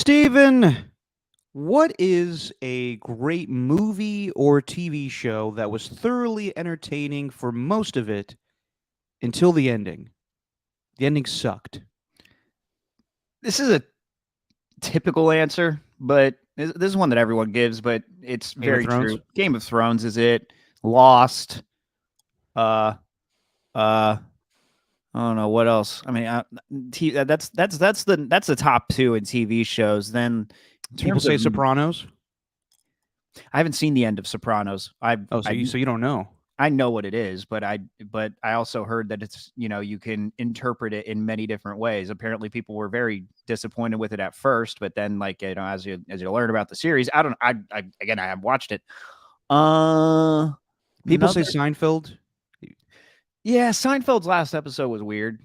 Steven, what is a great movie or TV show that was thoroughly entertaining for most of it until the ending? The ending sucked. This is a typical answer, but this is one that everyone gives, but it's Game of very Thrones? true. Game of Thrones is it. Lost. Uh, I don't know what else. I mean, that's the top two in TV shows. Then in People terms say of, Sopranos. I haven't seen the end of Sopranos. Oh, so you don't know. I know what it is, but I also heard that it's, you can interpret it in many different ways. Apparently people were very disappointed with it at first, but then as you learn about the series, I haven't watched it. People say Another, Seinfeld. yeah, Seinfeld's last episode was weird.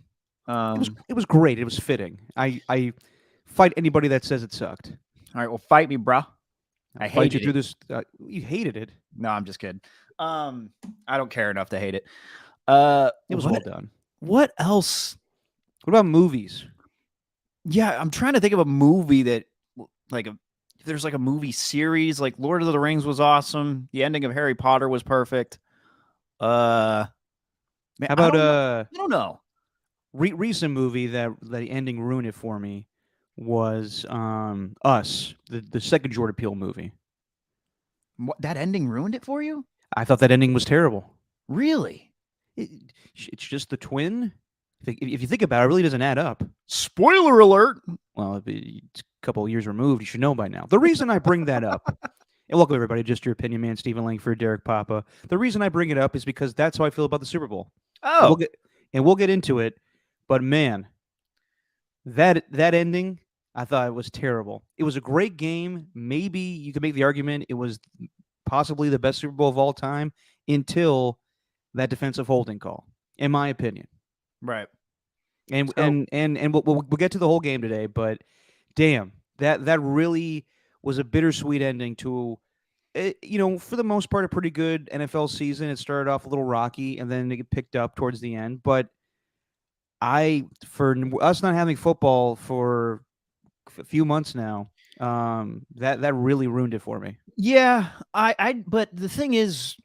It was great. It was fitting. I fight anybody that says it sucked. All right, well, fight me, bruh. I Fight you hated through it. this. You hated it. No, I'm just kidding. I don't care enough to hate it. It was well done. What else? What about movies? Yeah, I'm trying to think of a movie that if there's like a movie series, like Lord of the Rings was awesome. The ending of Harry Potter was perfect. Man, How about I don't know. Recent movie that the ending ruined it for me was Us, the second Jordan Peele movie. That ending ruined it for you? I thought that ending was terrible. Really? It's just the twin. If you think about it, it really doesn't add up. Spoiler alert. Well, it's a couple of years removed. You should know by now. The reason I bring that up, and welcome everybody, Just Your Opinion Man, Stephen Langford, Derek Papa. The reason I bring it up is because that's how I feel about the Super Bowl. Oh. We'll get into it, but man, that ending, I thought it was terrible. It was a great game. Maybe you could make the argument it was possibly the best Super Bowl of all time until that defensive holding call, in my opinion. Right. And we'll get to the whole game today, but damn, that really was a bittersweet ending to, for the most part, a pretty good NFL season. It started off a little rocky, and then it picked up towards the end. But for us not having football for a few months now, that really ruined it for me. Yeah, but the thing is,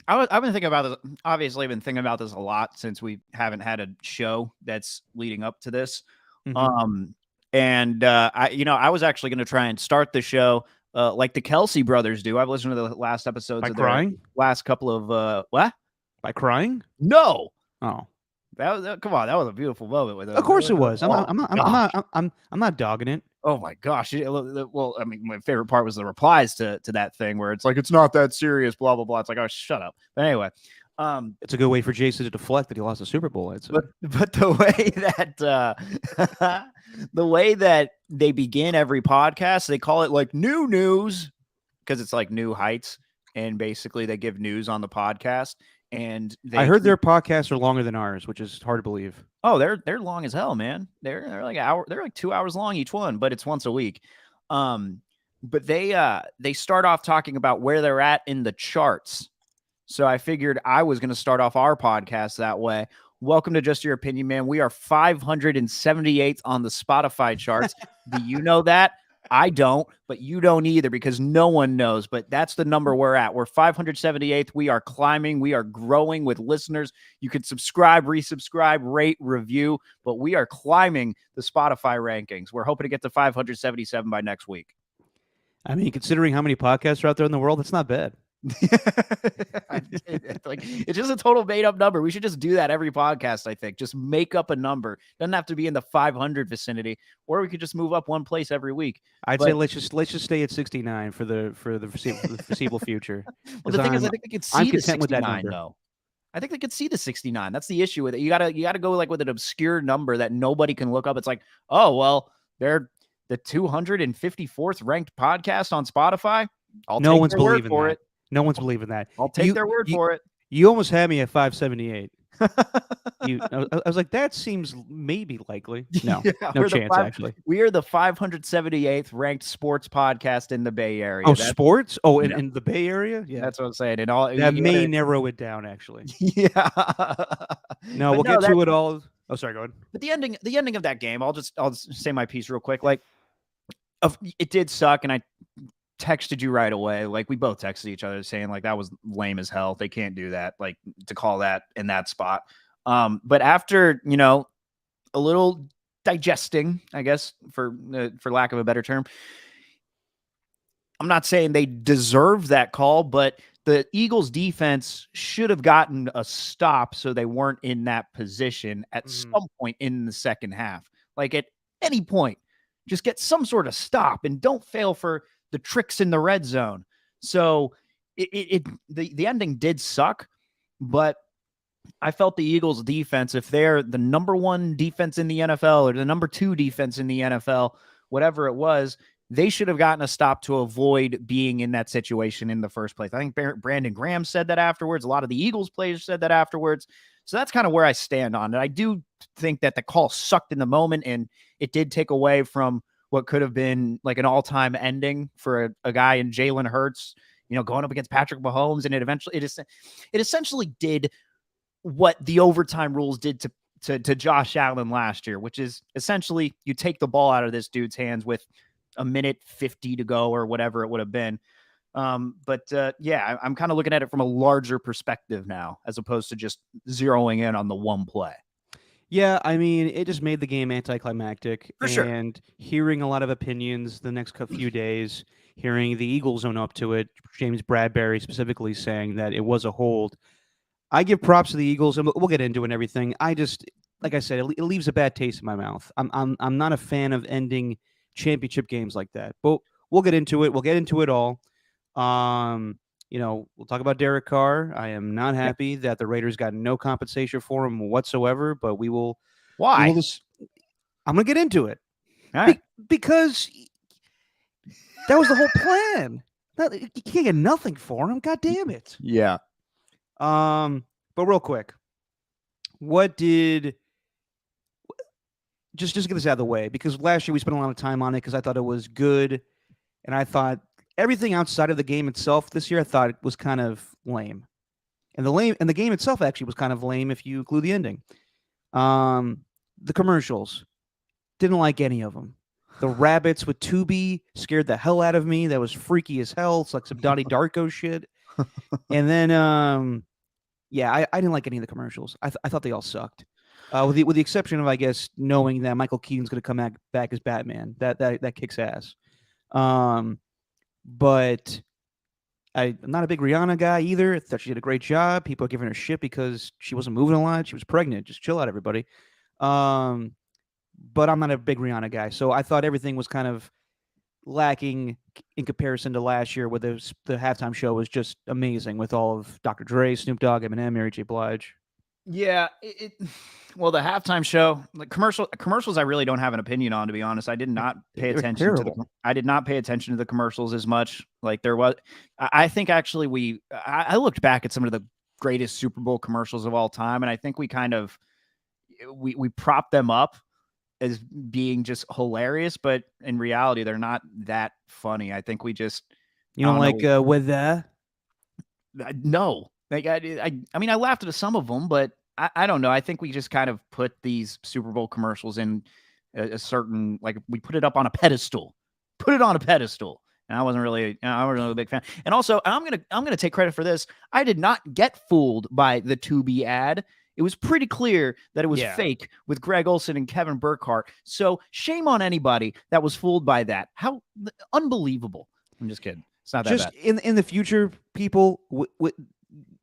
I've been thinking about this. Obviously, I've been thinking about this a lot since we haven't had a show that's leading up to this. Mm-hmm. I was actually going to try and start the show like the Kelsey brothers do. I've listened to the last episodes By of crying? their last couple of what? By crying? No. Oh, come on, that was a beautiful moment with them. Of course it was. I'm not dogging it. Oh my gosh! Well, I mean, my favorite part was the replies to that thing where it's like it's not that serious, blah blah blah. It's like, oh, shut up. But anyway, it's a good way for Jason to deflect that he lost the Super Bowl. But the way that the way that they begin every podcast, they call it like new news because it's like new heights, and basically they give news on the podcast. And I heard their podcasts are longer than ours, which is hard to believe. Oh, they're long as hell, man. They're like they're like 2 hours long each one, but it's once a week. But they start off talking about where they're at in the charts. So I figured I was going to start off our podcast that way. Welcome to Just Your Opinion, man. We are 578th on the Spotify charts. Do you know that? I don't, but you don't either because no one knows. But that's the number we're at. We're 578th. We are climbing. We are growing with listeners. You can subscribe, resubscribe, rate, review, but we are climbing the Spotify rankings. We're hoping to get to 577 by next week. I mean, considering how many podcasts are out there in the world, that's not bad. It's just a total made up number. We should just do that every podcast. I think just make up a number. Doesn't have to be in the 500 vicinity, or we could just move up one place every week. I'd say let's just stay at 69 for the foreseeable future. Well, the thing is, I think they could see I'm the content 69 with that number. though. I think they could see the 69. That's the issue with it. You gotta go like with an obscure number that nobody can look up. It's like, oh well, they're the 254th ranked podcast on Spotify. No one's believing that. No one's believing that. I'll take their word for it. You almost had me at 578. I was like, that seems maybe likely. No, no chance, actually. We are the 578th ranked sports podcast in the Bay Area. Oh, sports? Oh, in the Bay Area? Yeah, that's what I'm saying. And that may narrow it down, actually. Yeah. No, we'll get to it all. Oh, sorry, go ahead. But the ending of that game, I'll just say my piece real quick. Like, It did suck, and I texted you right away. Like we both texted each other saying like that was lame as hell. They can't do that. Like to call that in that spot. But after a little digesting, I guess for lack of a better term, I'm not saying they deserve that call, but the Eagles defense should have gotten a stop so they weren't in that position at some point in the second half. Like at any point, just get some sort of stop and don't fail for the tricks in the red zone. So the ending did suck, but I felt the Eagles defense, if they're the number one defense in the NFL or the number two defense in the NFL, whatever it was, they should have gotten a stop to avoid being in that situation in the first place. I think Brandon Graham said that afterwards. A lot of the Eagles players said that afterwards. So that's kind of where I stand on it. I do think that the call sucked in the moment, and it did take away from what could have been like an all-time ending for a guy in Jalen Hurts, going up against Patrick Mahomes. And it essentially did what the overtime rules did to Josh Allen last year, which is essentially you take the ball out of this dude's hands with a minute 50 to go or whatever it would have been. Yeah, I'm kind of looking at it from a larger perspective now, as opposed to just zeroing in on the one play. Yeah, I mean, it just made the game anticlimactic. For sure. And hearing a lot of opinions the next few days, hearing the Eagles own up to it, James Bradbury specifically saying that it was a hold. I give props to the Eagles, and we'll get into it and everything. I just, like I said, it leaves a bad taste in my mouth. I'm not a fan of ending championship games like that. But we'll get into it. We'll get into it all. We'll talk about Derek Carr. I am not happy that the Raiders got no compensation for him whatsoever, but we will. Why? I'm going to get into it. All right. Because that was the whole plan. You can't get nothing for him. God damn it. Yeah. But real quick, just get this out of the way, because last year we spent a lot of time on it because I thought it was good, and I thought everything outside of the game itself this year I thought it was kind of lame. And the game itself actually was kind of lame if you include the ending. The commercials, didn't like any of them. The rabbits with Tubi scared the hell out of me. That was freaky as hell. It's like some Donnie Darko shit. And then I didn't like any of the commercials. I thought they all sucked. With the exception of, I guess, knowing that Michael Keaton's going to come back as Batman. That kicks ass. But I'm not a big Rihanna guy either. I thought she did a great job. People are giving her shit because she wasn't moving a lot. She was pregnant. Just chill out, everybody. But I'm not a big Rihanna guy. So I thought everything was kind of lacking in comparison to last year, where the halftime show was just amazing with all of Dr. Dre, Snoop Dogg, Eminem, Mary J. Blige. Yeah, well, the halftime show, like commercials, I really don't have an opinion on, to be honest. I did not pay attention to I did not pay attention to the commercials as much. Like there was, I think actually I looked back at some of the greatest Super Bowl commercials of all time, and I think we kind of we propped them up as being just hilarious, but in reality, they're not that funny. I think we just with that. No, like I mean, I laughed at some of them, but I don't know. I think we just kind of put these Super Bowl commercials in a certain, like we put it up on a pedestal, and I wasn't really a big fan. And also, I'm gonna take credit for this. I did not get fooled by the Tubi ad. It was pretty clear that it was fake with Greg Olsen and Kevin Burkhardt. So shame on anybody that was fooled by that. How unbelievable! I'm just kidding. It's not that just bad. In the future, people,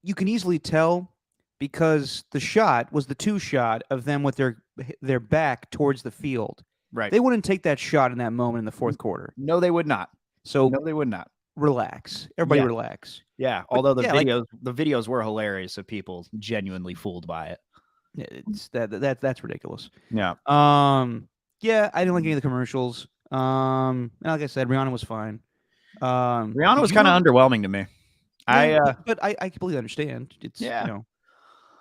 you can easily tell, because the shot was the two shot of them with their back towards the field. Right. They wouldn't take that shot in that moment in the fourth quarter. No, they would not. So no, they would not. Relax. Everybody relax. Yeah. But although the videos were hilarious of people genuinely fooled by it. It's that's ridiculous. Yeah. Yeah, I didn't like any of the commercials. And like I said, Rihanna was fine. Rihanna was kind of underwhelming to me. But I completely understand. It's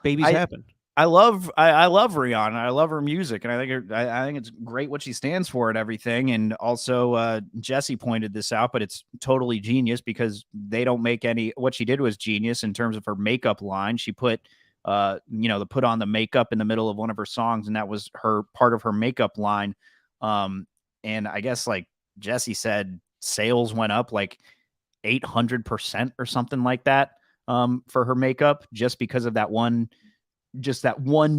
babies happen. I love Rihanna. I love her music, and I think it's great what she stands for and everything. And also, Jesse pointed this out, but it's totally genius because they don't make any. What she did was genius in terms of her makeup line. She put, put on the makeup in the middle of one of her songs, and that was her part of her makeup line. And I guess like Jesse said sales went up like 800% or something like that for her makeup just because of that one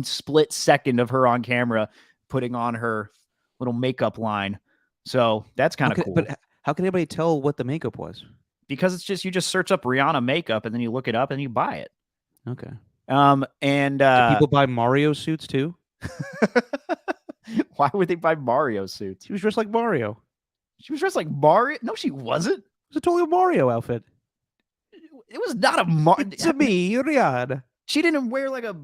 split second of her on camera putting on her little makeup line. So that's kind of cool. But how can anybody tell what the makeup was? Because it's just you just search up Rihanna makeup and then you look it up and you buy it. Okay. And Do people buy Mario suits too? why would they buy Mario suits? She was dressed like Mario. She was dressed like Mario. No, she wasn't. It was a totally Mario outfit. It was not a Mario. It's me, Rihanna. She didn't wear like a.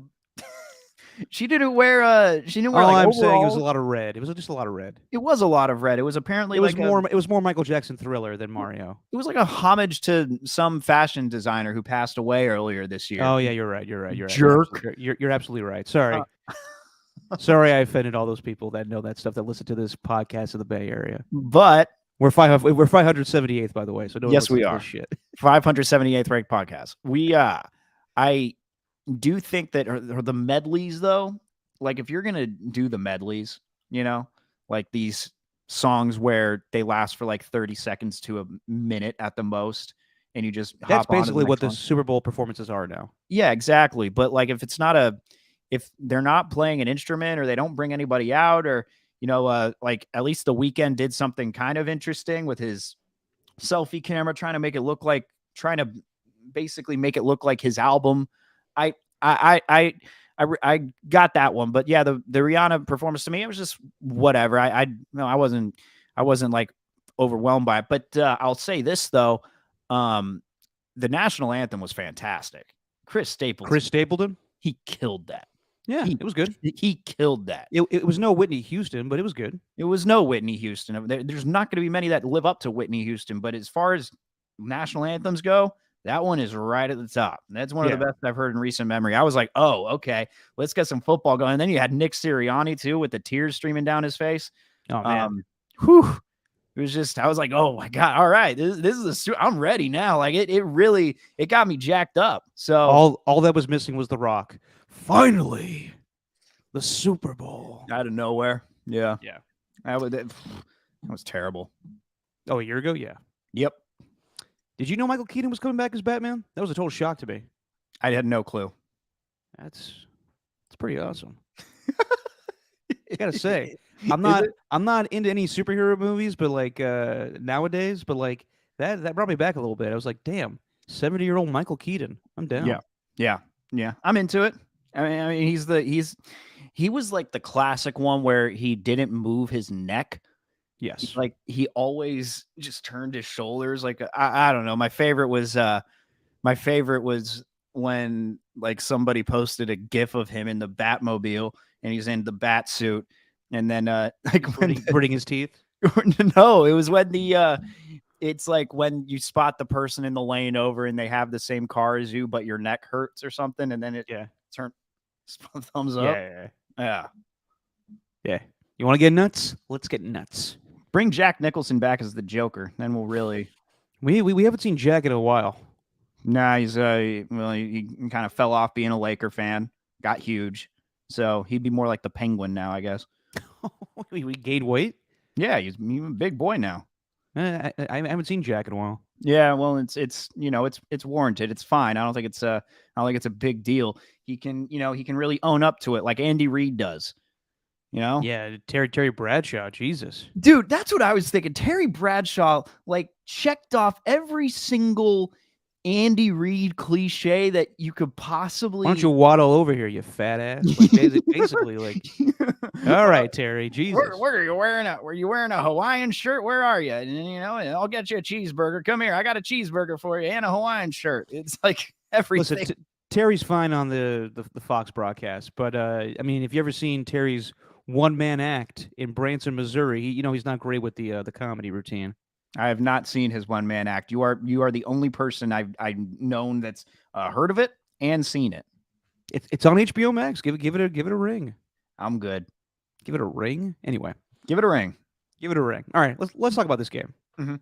She didn't wear All like I'm saying, it was a overalls. lot of red. It was just a lot of red. It was a lot of red. It was apparently It was like more. It was more Michael Jackson Thriller than Mario. It was like a homage to some fashion designer who passed away earlier this year. Oh yeah, you're right. You're right. You're Jerk. Right. You're absolutely right. Sorry. Sorry, I offended all those people that know that stuff that listen to this podcast in the Bay Area. But we're 578th, by the way. So no yes, we are. Shit. 578th ranked podcast. I do think that the medleys though, like if you're gonna do the medleys, like these songs where they last for like 30 seconds to a minute at the most, and you just that's basically what the Super Bowl performances are now. Yeah, exactly. But like if they're not playing an instrument or they don't bring anybody out, or like at least The Weeknd did something kind of interesting with his selfie camera, trying to basically make it look like his album. I got that one, but yeah, the Rihanna performance to me, it was just whatever. I wasn't like overwhelmed by it, but I'll say this though, the national anthem was fantastic. Chris Stapleton, he killed that. Yeah, it was good. He killed that. It was no Whitney Houston, but it was good. It was no Whitney Houston. There's not going to be many that live up to Whitney Houston, but as far as national anthems go, that one is right at the top. That's one of the best I've heard in recent memory. I was like, oh, okay, let's get some football going. And then you had Nick Sirianni too, with the tears streaming down his face. Oh man, it was just, I was like, oh my God, all right, this is I'm ready now. Like it really got me jacked up. So all that was missing was The Rock. Finally, the Super Bowl out of nowhere. Yeah. That was terrible. Oh, a year ago? Yeah. Yep. Did you know Michael Keaton was coming back as Batman? That was a total shock to me. I had no clue. That's pretty awesome. I gotta say, I'm not into any superhero movies, but like nowadays, but like that brought me back a little bit. I was like, damn, 70-year-old Michael Keaton. I'm down. Yeah. I'm into it. I mean, he was like the classic one where he didn't move his neck. Yes. Like he always just turned his shoulders. Like I don't know. My favorite was when like somebody posted a GIF of him in the Batmobile and he's in the bat suit, and then like gritting his teeth. No, it was when it's like when you spot the person in the lane over and they have the same car as you, but your neck hurts or something, and then it turns thumbs up. Yeah. You want to get nuts? Let's get nuts. Bring Jack Nicholson back as the Joker, then we'll really. We haven't seen Jack in a while. Nah, he's he kind of fell off being a Laker fan, got huge, so he'd be more like the Penguin now, I guess. We gained weight. Yeah, he's a big boy now. I haven't seen Jack in a while. Yeah, well, it's warranted. It's fine. I don't think it's a big deal. He can really own up to it like Andy Reid does. Yeah, Terry Bradshaw, Jesus. Dude, that's what I was thinking. Terry Bradshaw like checked off every single Andy Reid cliche that you could possibly. Why don't you waddle over here, you fat ass? Like, basically, like, all right, Terry, Jesus. Where are you wearing Were you wearing a Hawaiian shirt? Where are you? And I'll get you a cheeseburger. Come here, I got a cheeseburger for you and a Hawaiian shirt. It's like everything. Listen, Terry's fine on the Fox broadcast, but I mean, if you ever seen Terry's one-man act in Branson, Missouri, he's not great with the comedy routine. I have not seen his one-man act. You are the only person I've known that's heard of it and seen it. It's on HBO Max. Give it a ring. I'm good. Give it a ring. Anyway, give it a ring. Give it a ring. All right, let's talk about this game. Mm-hmm.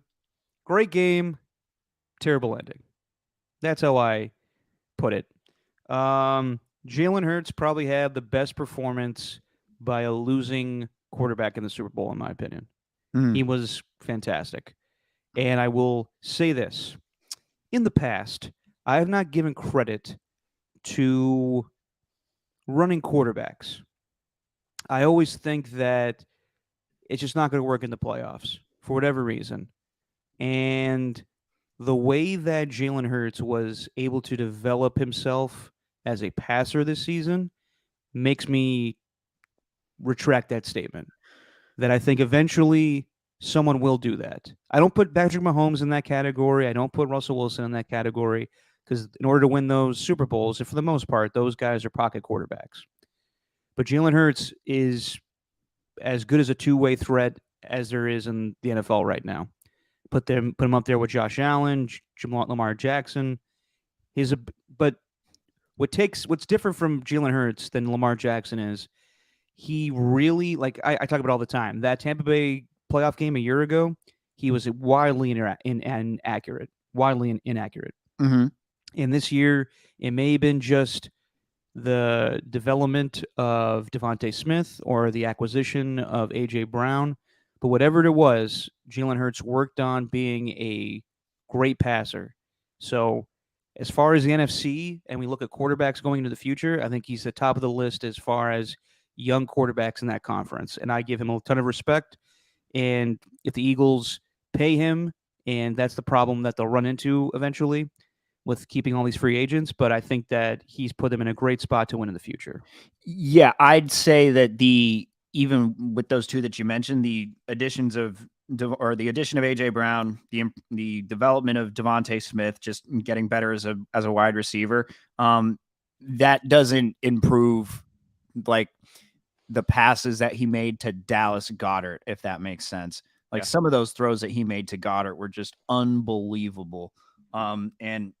Great game, terrible ending. That's how I put it. Jalen Hurts probably had the best performance by a losing quarterback in the Super Bowl, in my opinion. Mm. He was fantastic. And I will say this: in the past, I have not given credit to running quarterbacks. I always think that it's just not going to work in the playoffs for whatever reason. And the way that Jalen Hurts was able to develop himself as a passer this season makes me retract that statement. That I think eventually someone will do that. I don't put Patrick Mahomes in that category. I don't put Russell Wilson in that category because in order to win those Super Bowls, and for the most part, those guys are pocket quarterbacks. But Jalen Hurts is as good as a two-way threat as there is in the NFL right now. Put him up there with Josh Allen, Lamar Jackson. He's a but what's different from Jalen Hurts than Lamar Jackson is he really I talk about all the time. That Tampa Bay playoff game a year ago, he was wildly inaccurate, wildly inaccurate. Mm-hmm. And this year, it may have been just the development of Devontae Smith or the acquisition of AJ Brown, but whatever it was, Jalen Hurts worked on being a great passer. So, as far as the NFC and we look at quarterbacks going into the future, I think he's the top of the list as far as young quarterbacks in that conference, and I give him a ton of respect. And if the Eagles pay him, and that's the problem that they'll run into eventually with keeping all these free agents, but I think that he's put them in a great spot to win in the future. Yeah, I'd say that even with those two that you mentioned, the additions of the addition of AJ Brown, the development of Devontae Smith, just getting better as a wide receiver, that doesn't improve like the passes that he made to Dallas Goedert, if that makes sense. Like some of those throws that he made to Goedert were just unbelievable. And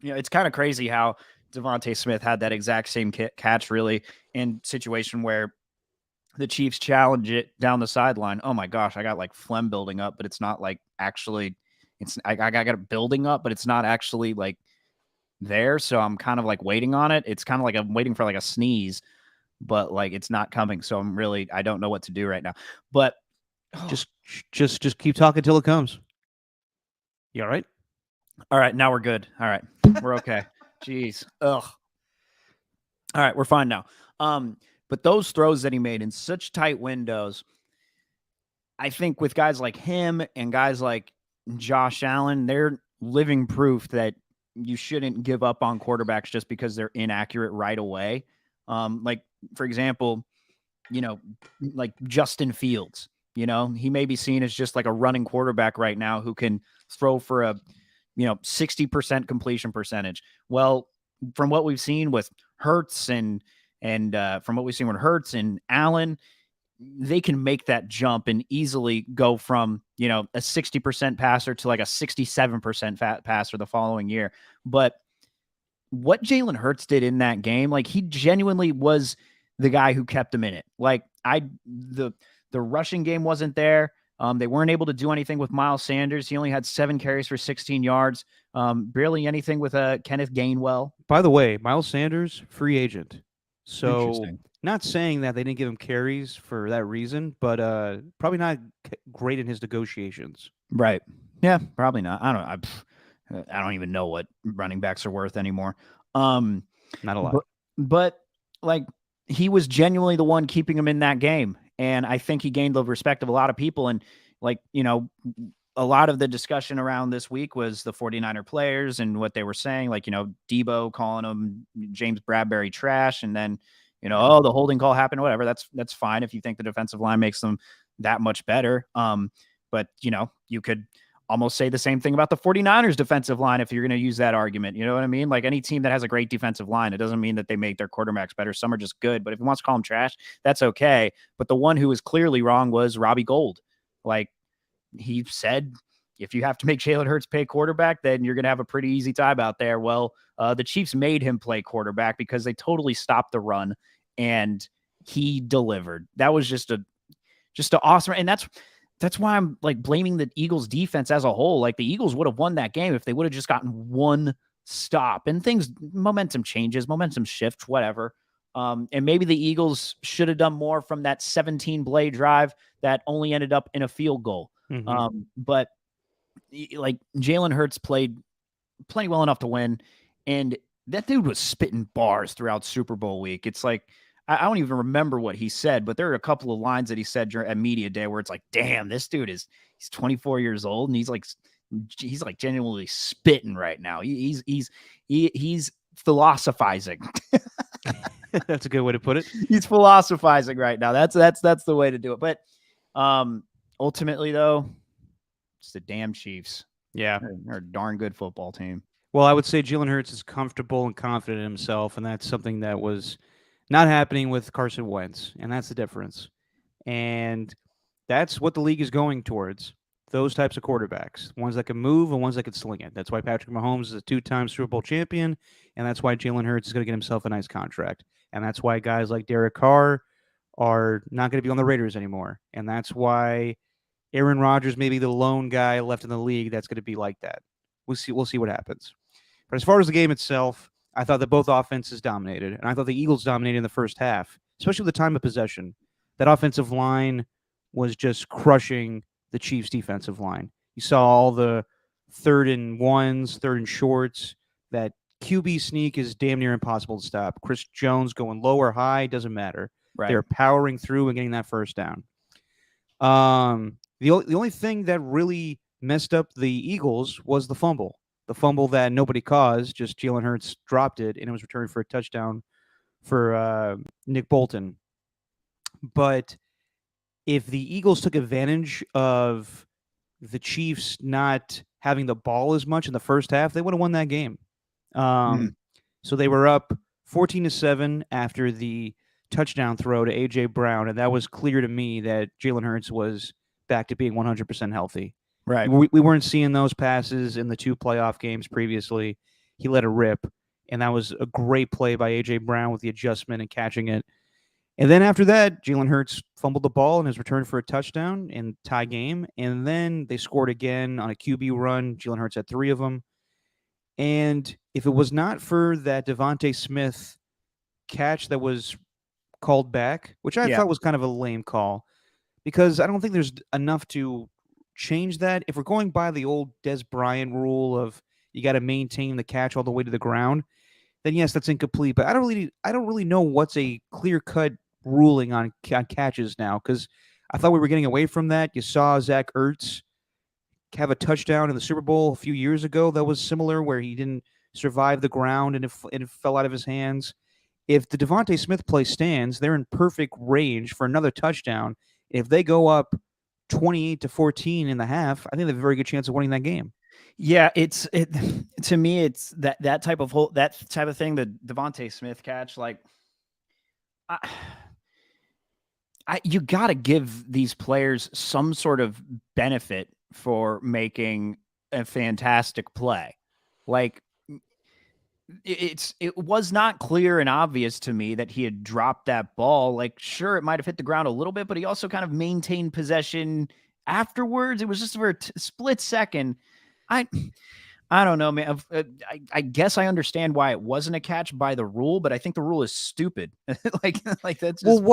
it's kind of crazy how Devontae Smith had that exact same catch, really, in situation where the Chiefs challenge it down the sideline. Oh my gosh, I got like phlegm building up, but it's not like actually. I got it building up, but it's not actually like there. So I'm kind of like waiting on it. It's kind of like I'm waiting for like a sneeze, but like it's not coming. So I don't know what to do right now. But just keep talking till it comes. You all right? All right, now we're good. All right, we're okay. Jeez. Ugh. All right, we're fine now. But those throws that he made in such tight windows, I think with guys like him and guys like Josh Allen, they're living proof that you shouldn't give up on quarterbacks just because they're inaccurate right away. Like for example, like Justin Fields, he may be seen as just like a running quarterback right now who can throw for a 60% completion percentage. Well, from what we've seen with Hurts and from what we've seen with Hurts and Allen, they can make that jump and easily go from, a 60% passer to like a 67% passer the following year. But what Jalen Hurts did in that game, like he genuinely was the guy who kept him in it. Like the rushing game wasn't there. They weren't able to do anything with Miles Sanders. He only had 7 carries for 16 yards. Barely anything with Kenneth Gainwell. By the way, Miles Sanders, free agent. So not saying that they didn't give him carries for that reason, but probably not great in his negotiations. Right. Yeah, probably not. I don't even know what running backs are worth anymore. Not a lot. But like he was genuinely the one keeping him in that game. And I think he gained the respect of a lot of people. And like, a lot of the discussion around this week was the 49er players and what they were saying, like, Debo calling him James Bradbury trash. And then, the holding call happened, whatever. That's fine if you think the defensive line makes them that much better. But, you could almost say the same thing about the 49ers defensive line if you're going to use that argument. You know what I mean? Like any team that has a great defensive line, it doesn't mean that they make their quarterbacks better. Some are just good, but if he wants to call them trash, that's okay. But the one who was clearly wrong was Robbie Gould. Like he said, if you have to make Jalen Hurts pay quarterback, then you're going to have a pretty easy time out there. Well, the Chiefs made him play quarterback because they totally stopped the run and he delivered. That was just an awesome. And that's why I'm like blaming the Eagles defense as a whole. Like the Eagles would have won that game if they would have just gotten one stop and momentum changes, momentum shift, whatever. And maybe the Eagles should have done more from that 17-play drive that only ended up in a field goal. But like Jalen Hurts played well enough to win, and that dude was spitting bars throughout Super Bowl week. It's like I don't even remember what he said, but there are a couple of lines that he said at media day where it's like, damn, this dude he's 24 years old and he's like genuinely spitting right now. He's philosophizing. That's a good way to put it. He's philosophizing right now. That's the way to do it. But ultimately, though, it's the damn Chiefs. Yeah, they're a darn good football team. Well, I would say Jalen Hurts is comfortable and confident in himself, and that's something that was not happening with Carson Wentz, and that's the difference. And that's what the league is going towards. Those types of quarterbacks, ones that can move and ones that can sling it. That's why Patrick Mahomes is a 2-time Super Bowl champion, and that's why Jalen Hurts is going to get himself a nice contract. And that's why guys like Derek Carr are not going to be on the Raiders anymore. And that's why Aaron Rodgers may be the lone guy left in the league that's going to be like that. We'll see what happens. But as far as the game itself, I thought that both offenses dominated, and I thought the Eagles dominated in the first half, especially with the time of possession. That offensive line was just crushing the Chiefs' defensive line. You saw all the 3rd and 1s, 3rd and shorts. That QB sneak is damn near impossible to stop. Chris Jones going low or high, doesn't matter. Right. They're powering through and getting that first down. The only thing that really messed up the Eagles was the fumble. The fumble that nobody caused, just Jalen Hurts dropped it, and it was returned for a touchdown for Nick Bolton. But if the Eagles took advantage of the Chiefs not having the ball as much in the first half, they would have won that game. So they were up 14-7 after the touchdown throw to A.J. Brown, and that was clear to me that Jalen Hurts was back to being 100% healthy. Right. We weren't seeing those passes in the 2 playoff games previously. He let it rip, and that was a great play by A.J. Brown with the adjustment and catching it. And then after that, Jalen Hurts fumbled the ball and his return for a touchdown in tie game. And then they scored again on a QB run. Jalen Hurts had 3 of them. And if it was not for that Devontae Smith catch that was called back, which I thought was kind of a lame call, because I don't think there's enough to change that. If we're going by the old Des Bryant rule of you got to maintain the catch all the way to the ground, then yes, that's incomplete. But I don't really know what's a clear-cut ruling on catches now, because I thought we were getting away from that. You saw Zach Ertz have a touchdown in the Super Bowl a few years ago that was similar, where he didn't survive the ground and it fell out of his hands. If the Devontae Smith play stands, they're in perfect range for another touchdown. If they go up 28-14 in the half, I think they have a very good chance of winning that game. Yeah, to me, it's that type of thing, the Devontae Smith catch. Like, you got to give these players some sort of benefit for making a fantastic play. Like, it was not clear and obvious to me that he had dropped that ball. Like, sure, it might have hit the ground a little bit, but he also kind of maintained possession afterwards. It was just for a split second. I don't know, man. I guess I understand why it wasn't a catch by the rule, but I think the rule is stupid. like that's just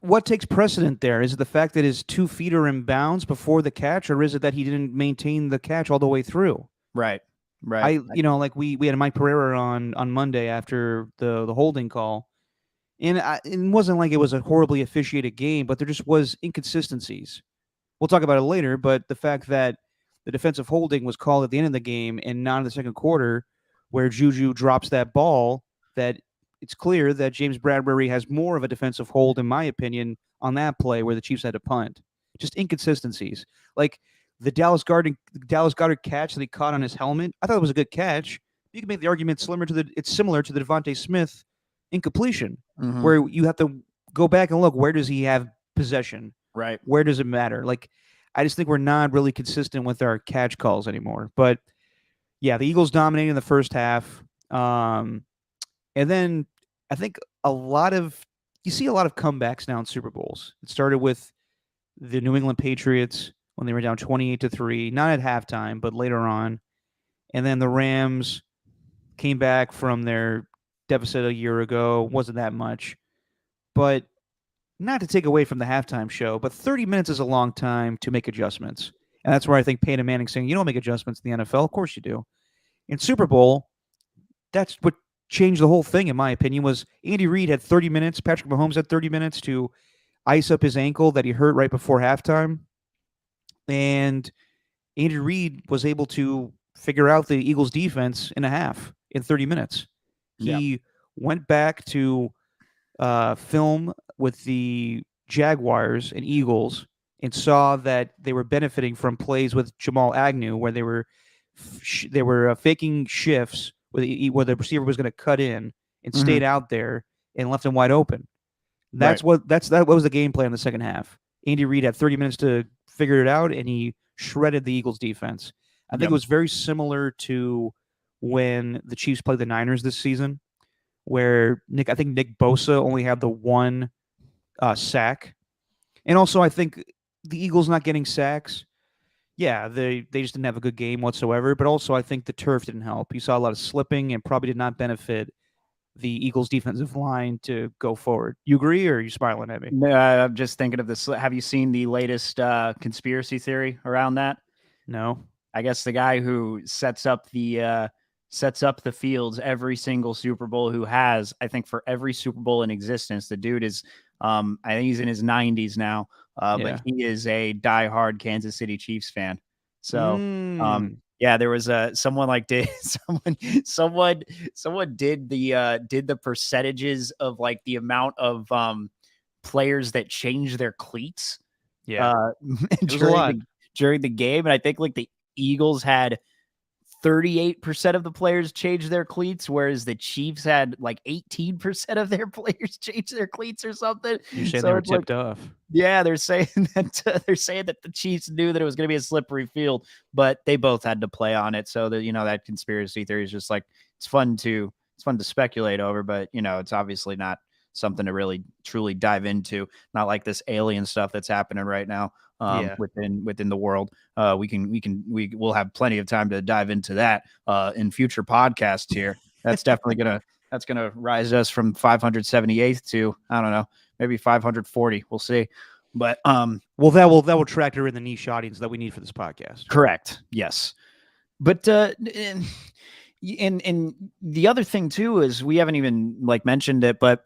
what takes precedent there? Is it the fact that his 2 feet are in bounds before the catch, or is it that he didn't maintain the catch all the way through? Right. Like we had Mike Pereira on Monday after the holding call, and it wasn't like it was a horribly officiated game, but there just was inconsistencies. We'll talk about it later, but the fact that the defensive holding was called at the end of the game and not in the second quarter, where Juju drops that ball, that it's clear that James Bradbury has more of a defensive hold, in my opinion, on that play where the Chiefs had to punt. Just inconsistencies. Like the Dallas Goedert catch that he caught on his helmet, I thought it was a good catch. You can make the argument similar to the Devontae Smith incompletion, where you have to go back and look, where does he have possession? Right. Where does it matter? Like, I just think we're not really consistent with our catch calls anymore. But yeah, the Eagles dominated in the first half. And then I think you see a lot of comebacks now in Super Bowls. It started with the New England Patriots when they were down 28-3, not at halftime, but later on. And then the Rams came back from their deficit a year ago. Wasn't that much. But not to take away from the halftime show, but 30 minutes is a long time to make adjustments. And that's where I think Peyton Manning saying, you don't make adjustments in the NFL. Of course you do. In Super Bowl, that's what changed the whole thing, in my opinion, was Andy Reid had 30 minutes. Patrick Mahomes had 30 minutes to ice up his ankle that he hurt right before halftime. And Andy Reid was able to figure out the Eagles defense in a half in 30 minutes. He went back to film with the Jaguars and Eagles and saw that they were benefiting from plays with Jamal Agnew where they were faking shifts where the receiver was going to cut in and stayed out there and left him wide open. That was the game plan in the second half. Andy Reid had 30 minutes to figure it out, and he shredded the Eagles defense. I think it was very similar to when the Chiefs played the Niners this season, where I think Nick Bosa only had the one sack. And also, I think the Eagles not getting sacks, yeah, they just didn't have a good game whatsoever. But also, I think the turf didn't help. You saw a lot of slipping and probably did not benefit the Eagles' defensive line to go forward. You agree, or are you smiling at me? No, I'm just thinking of this. Have you seen the latest conspiracy theory around that? No. I guess the guy who sets up the fields every single Super Bowl, who has, I think, for every Super Bowl in existence, the dude is, I think he's in his 90s now, but he is a diehard Kansas City Chiefs fan. So, yeah, there was someone did the percentages of like the amount of players that change their cleats. Yeah, during the game, and I think like the Eagles had 38% of the players change their cleats, whereas the Chiefs had like 18% of their players change their cleats or something. You're saying they were tipped off. Yeah, they're saying that the Chiefs knew that it was going to be a slippery field, but they both had to play on it. So that that conspiracy theory is just like it's fun to speculate over, but it's obviously not something to really truly dive into. Not like this alien stuff that's happening right now. Within the world, we'll have plenty of time to dive into that in future podcasts here. That's definitely gonna rise us from 578th to, I don't know, maybe 540. We'll see. But well, that will tractor in the niche audience that we need for this podcast. Correct. Yes. But and the other thing too is we haven't even mentioned it, but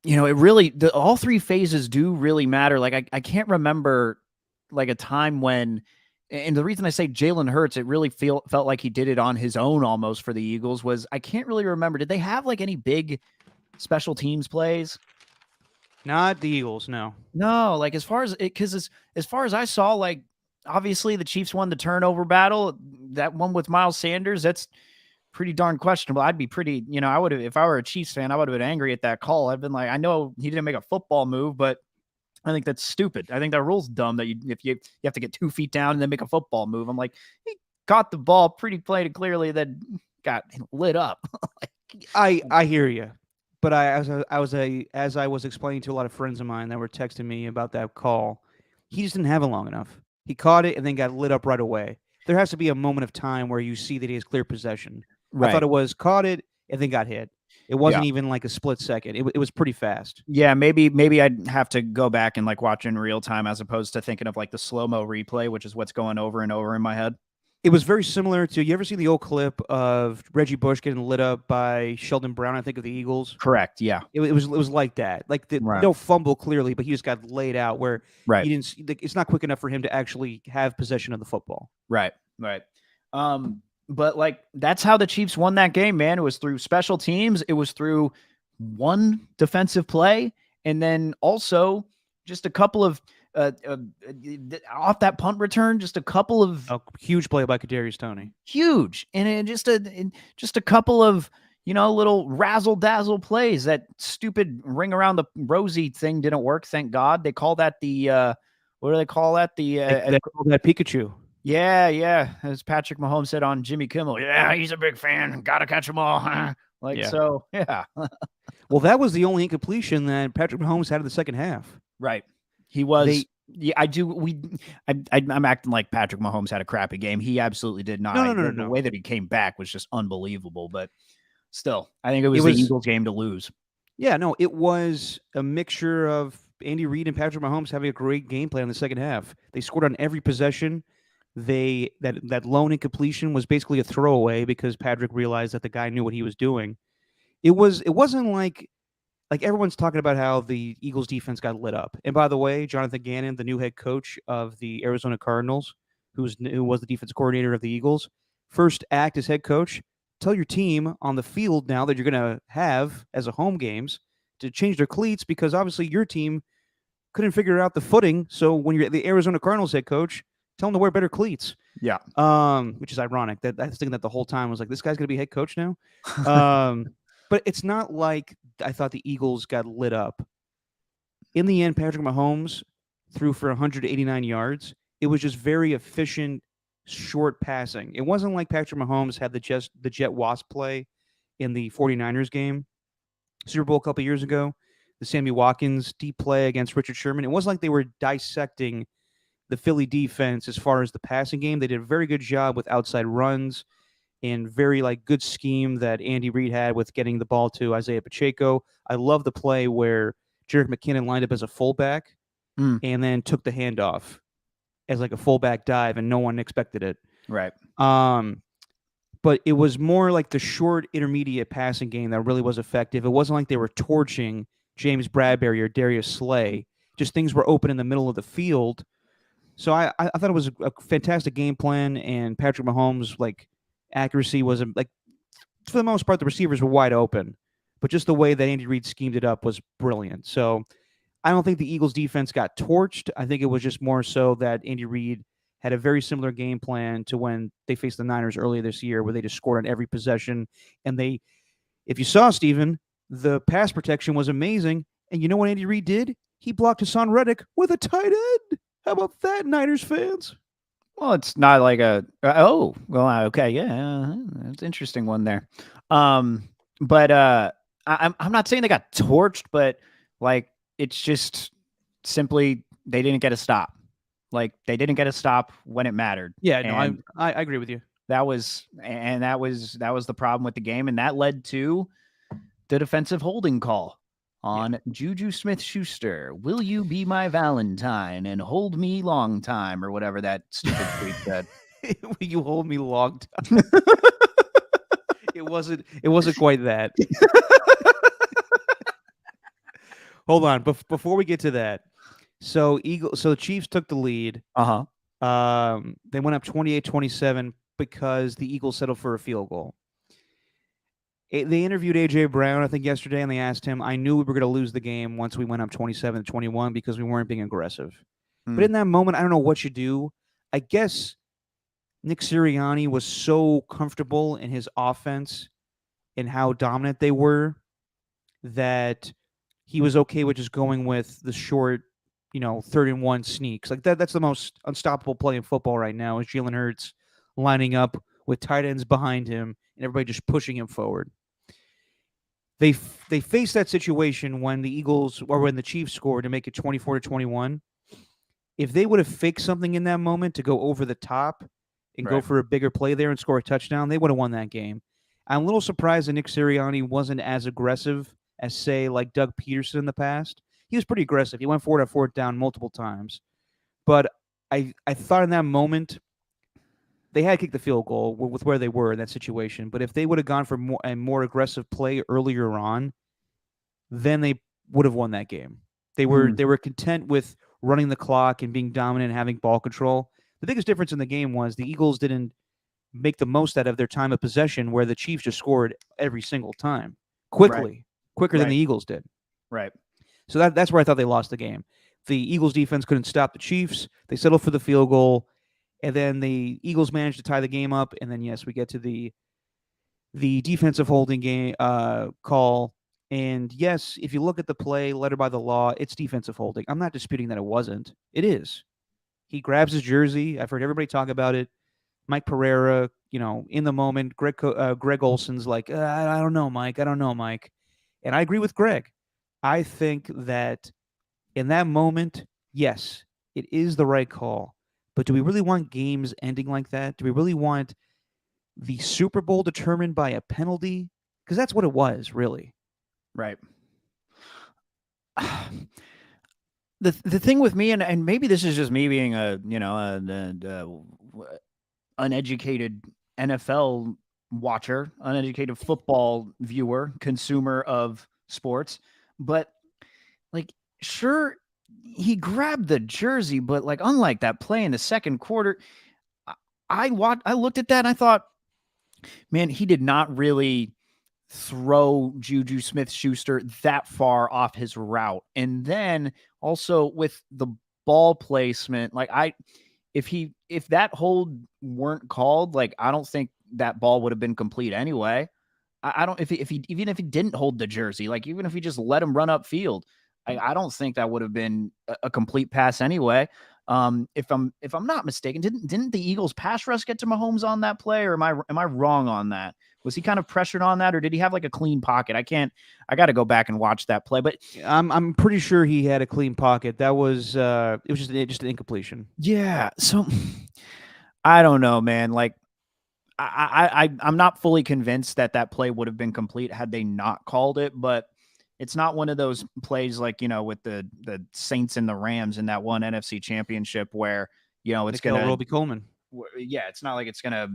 it really, all three phases do really matter. Like I can't remember like a time when, and the reason I say Jalen Hurts, it really felt like he did it on his own almost for the Eagles, was I can't really remember. Did they have like any big special teams plays? Not the Eagles, no. No, like as far as I saw, like obviously the Chiefs won the turnover battle. That one with Miles Sanders, that's pretty darn questionable. I'd be pretty, I would have, if I were a Chiefs fan, I would have been angry at that call. I've been like, I know he didn't make a football move, but I think that's stupid. I think that rule's dumb that if you have to get 2 feet down and then make a football move. I'm like, he caught the ball pretty plain and clearly, then got lit up. I hear you, but as I was explaining to a lot of friends of mine that were texting me about that call, he just didn't have it long enough. He caught it and then got lit up right away. There has to be a moment of time where you see that he has clear possession. Right. I thought it was caught it and then got hit. It wasn't even like a split second. It was pretty fast. Yeah, maybe I'd have to go back and like watch in real time as opposed to thinking of like the slow-mo replay, which is what's going over and over in my head. It was very similar to, you ever see the old clip of Reggie Bush getting lit up by Sheldon Brown, I think, of the Eagles? Correct, yeah. It was like that. Like no fumble clearly, but he just got laid out where he didn't. It's not quick enough for him to actually have possession of the football. Right. But like that's how the Chiefs won that game, man. It was through special teams. It was through one defensive play, and then also just a couple of off that punt return, just a couple of a huge play by Kadarius Toney. Huge, and just a couple of little razzle dazzle plays. That stupid ring around the rosy thing didn't work. Thank God. They call that the what do they call that? They call that Pikachu. Yeah. As Patrick Mahomes said on Jimmy Kimmel, yeah, he's a big fan. Got to catch them all. So, yeah. Well, that was the only incompletion that Patrick Mahomes had in the second half. Right. He was. I'm acting like Patrick Mahomes had a crappy game. He absolutely did not. No. The way that he came back was just unbelievable. But Still, I think it It was the was Eagles game to lose. Yeah, no, it was a mixture of Andy Reid and Patrick Mahomes having a great game plan in the second half. They scored on every possession. That lone incompletion was basically a throwaway because Patrick realized that the guy knew what he was doing. It wasn't like everyone's talking about how the Eagles defense got lit up. And by the way, Jonathan Gannon, the new head coach of the Arizona Cardinals, who was the defense coordinator of the Eagles, first act as head coach, tell your team on the field now that you're going to have as a home games to change their cleats because obviously your team couldn't figure out the footing. So when you're the Arizona Cardinals head coach, tell them to wear better cleats. Yeah. Which is ironic. That I was thinking that the whole time. I was like, this guy's going to be head coach now. But it's not like I thought the Eagles got lit up. In the end, Patrick Mahomes threw for 189 yards. It was just very efficient, short passing. It wasn't like Patrick Mahomes had the jet wasp play in the 49ers game, Super Bowl a couple years ago, the Sammy Watkins deep play against Richard Sherman. It wasn't like they were dissecting the Philly defense as far as the passing game. They did a very good job with outside runs and very good scheme that Andy Reid had with getting the ball to Isaiah Pacheco. I love the play where Jerick McKinnon lined up as a fullback and then took the handoff as like a fullback dive, and no one expected it. Right. But it was more like the short intermediate passing game that really was effective. It wasn't like they were torching James Bradbury or Darius Slay. Just things were open in the middle of the field. So I thought it was a fantastic game plan, and Patrick Mahomes accuracy was for the most part the receivers were wide open, but just the way that Andy Reid schemed it up was brilliant. So I don't think the Eagles defense got torched. I think it was just more so that Andy Reid had a very similar game plan to when they faced the Niners earlier this year, where they just scored on every possession. And if you saw, Steven, the pass protection was amazing. And you know what Andy Reid did? He blocked Hassan Reddick with a tight end. How about that, Niners fans? Well, it's not like okay, yeah, that's an interesting one there. But I'm not saying they got torched, but it's just simply they didn't get a stop. They didn't get a stop when it mattered. Yeah, no, I agree with you. That was the problem with the game, and that led to the defensive holding call on Juju Smith-Schuster. Will you be my Valentine and hold me long time, or whatever that stupid tweet said. Will you hold me long time? It wasn't quite that. Hold on, before we get to that. So the Chiefs took the lead. They went up 28-27 because the Eagles settled for a field goal. They interviewed A.J. Brown, I think, yesterday, and they asked him, I knew we were going to lose the game once we went up 27-21 because we weren't being aggressive. But in that moment, I don't know what you do. I guess Nick Sirianni was so comfortable in his offense and how dominant they were that he was okay with just going with the short, 3rd-and-1 sneaks. That's the most unstoppable play in football right now is Jalen Hurts lining up with tight ends behind him and everybody just pushing him forward. They faced that situation when the Eagles or when the Chiefs scored to make it 24-21. If they would have faked something in that moment to go over the top and go for a bigger play there and score a touchdown, they would have won that game. I'm a little surprised that Nick Sirianni wasn't as aggressive as, say, like Doug Peterson in the past. He was pretty aggressive. He went forward on fourth down multiple times. But I thought in that moment they had to kick the field goal with where they were in that situation. But if they would have gone for a more aggressive play earlier on, then they would have won that game. They were content with running the clock and being dominant and having ball control. The biggest difference in the game was the Eagles didn't make the most out of their time of possession, where the Chiefs just scored every single time quicker than the Eagles did. Right. So that's where I thought they lost the game. The Eagles defense couldn't stop the Chiefs. They settled for the field goal. And then the Eagles managed to tie the game up. And then, yes, we get to the defensive holding game call. And, yes, if you look at the play, letter by the law, it's defensive holding. I'm not disputing that it wasn't. It is. He grabs his jersey. I've heard everybody talk about it. Mike Pereira, in the moment, Greg Olson's like, I don't know, Mike. I don't know, Mike. And I agree with Greg. I think that in that moment, yes, it is the right call. But do we really want games ending like that? Do we really want the Super Bowl determined by a penalty? because that's what it was, really. Right. The thing with me, and maybe this is just me being a uneducated NFL watcher, uneducated football viewer, consumer of sports, but like, sure, he grabbed the jersey, but like, unlike that play in the second quarter, I looked at that and I thought, man, he did not really throw Juju Smith-Schuster that far off his route. And then also with the ball placement, like if that hold weren't called, like I don't think that ball would have been complete anyway. I don't if he even if he didn't hold the jersey, like even if he just let him run up field, I don't think that would have been a complete pass anyway. If I'm not mistaken, didn't the Eagles pass rush get to Mahomes on that play, or am I wrong on that? Was he kind of pressured on that, or did he have like a clean pocket? I got to go back and watch that play, but I'm pretty sure he had a clean pocket. That was it was just an incompletion. yeah. So I don't know, man. Like I'm not fully convinced that play would have been complete had they not called it, but it's not one of those plays like, with the Saints and the Rams in that one NFC championship where, it's going to Roby Coleman. Yeah, it's not like it's going to,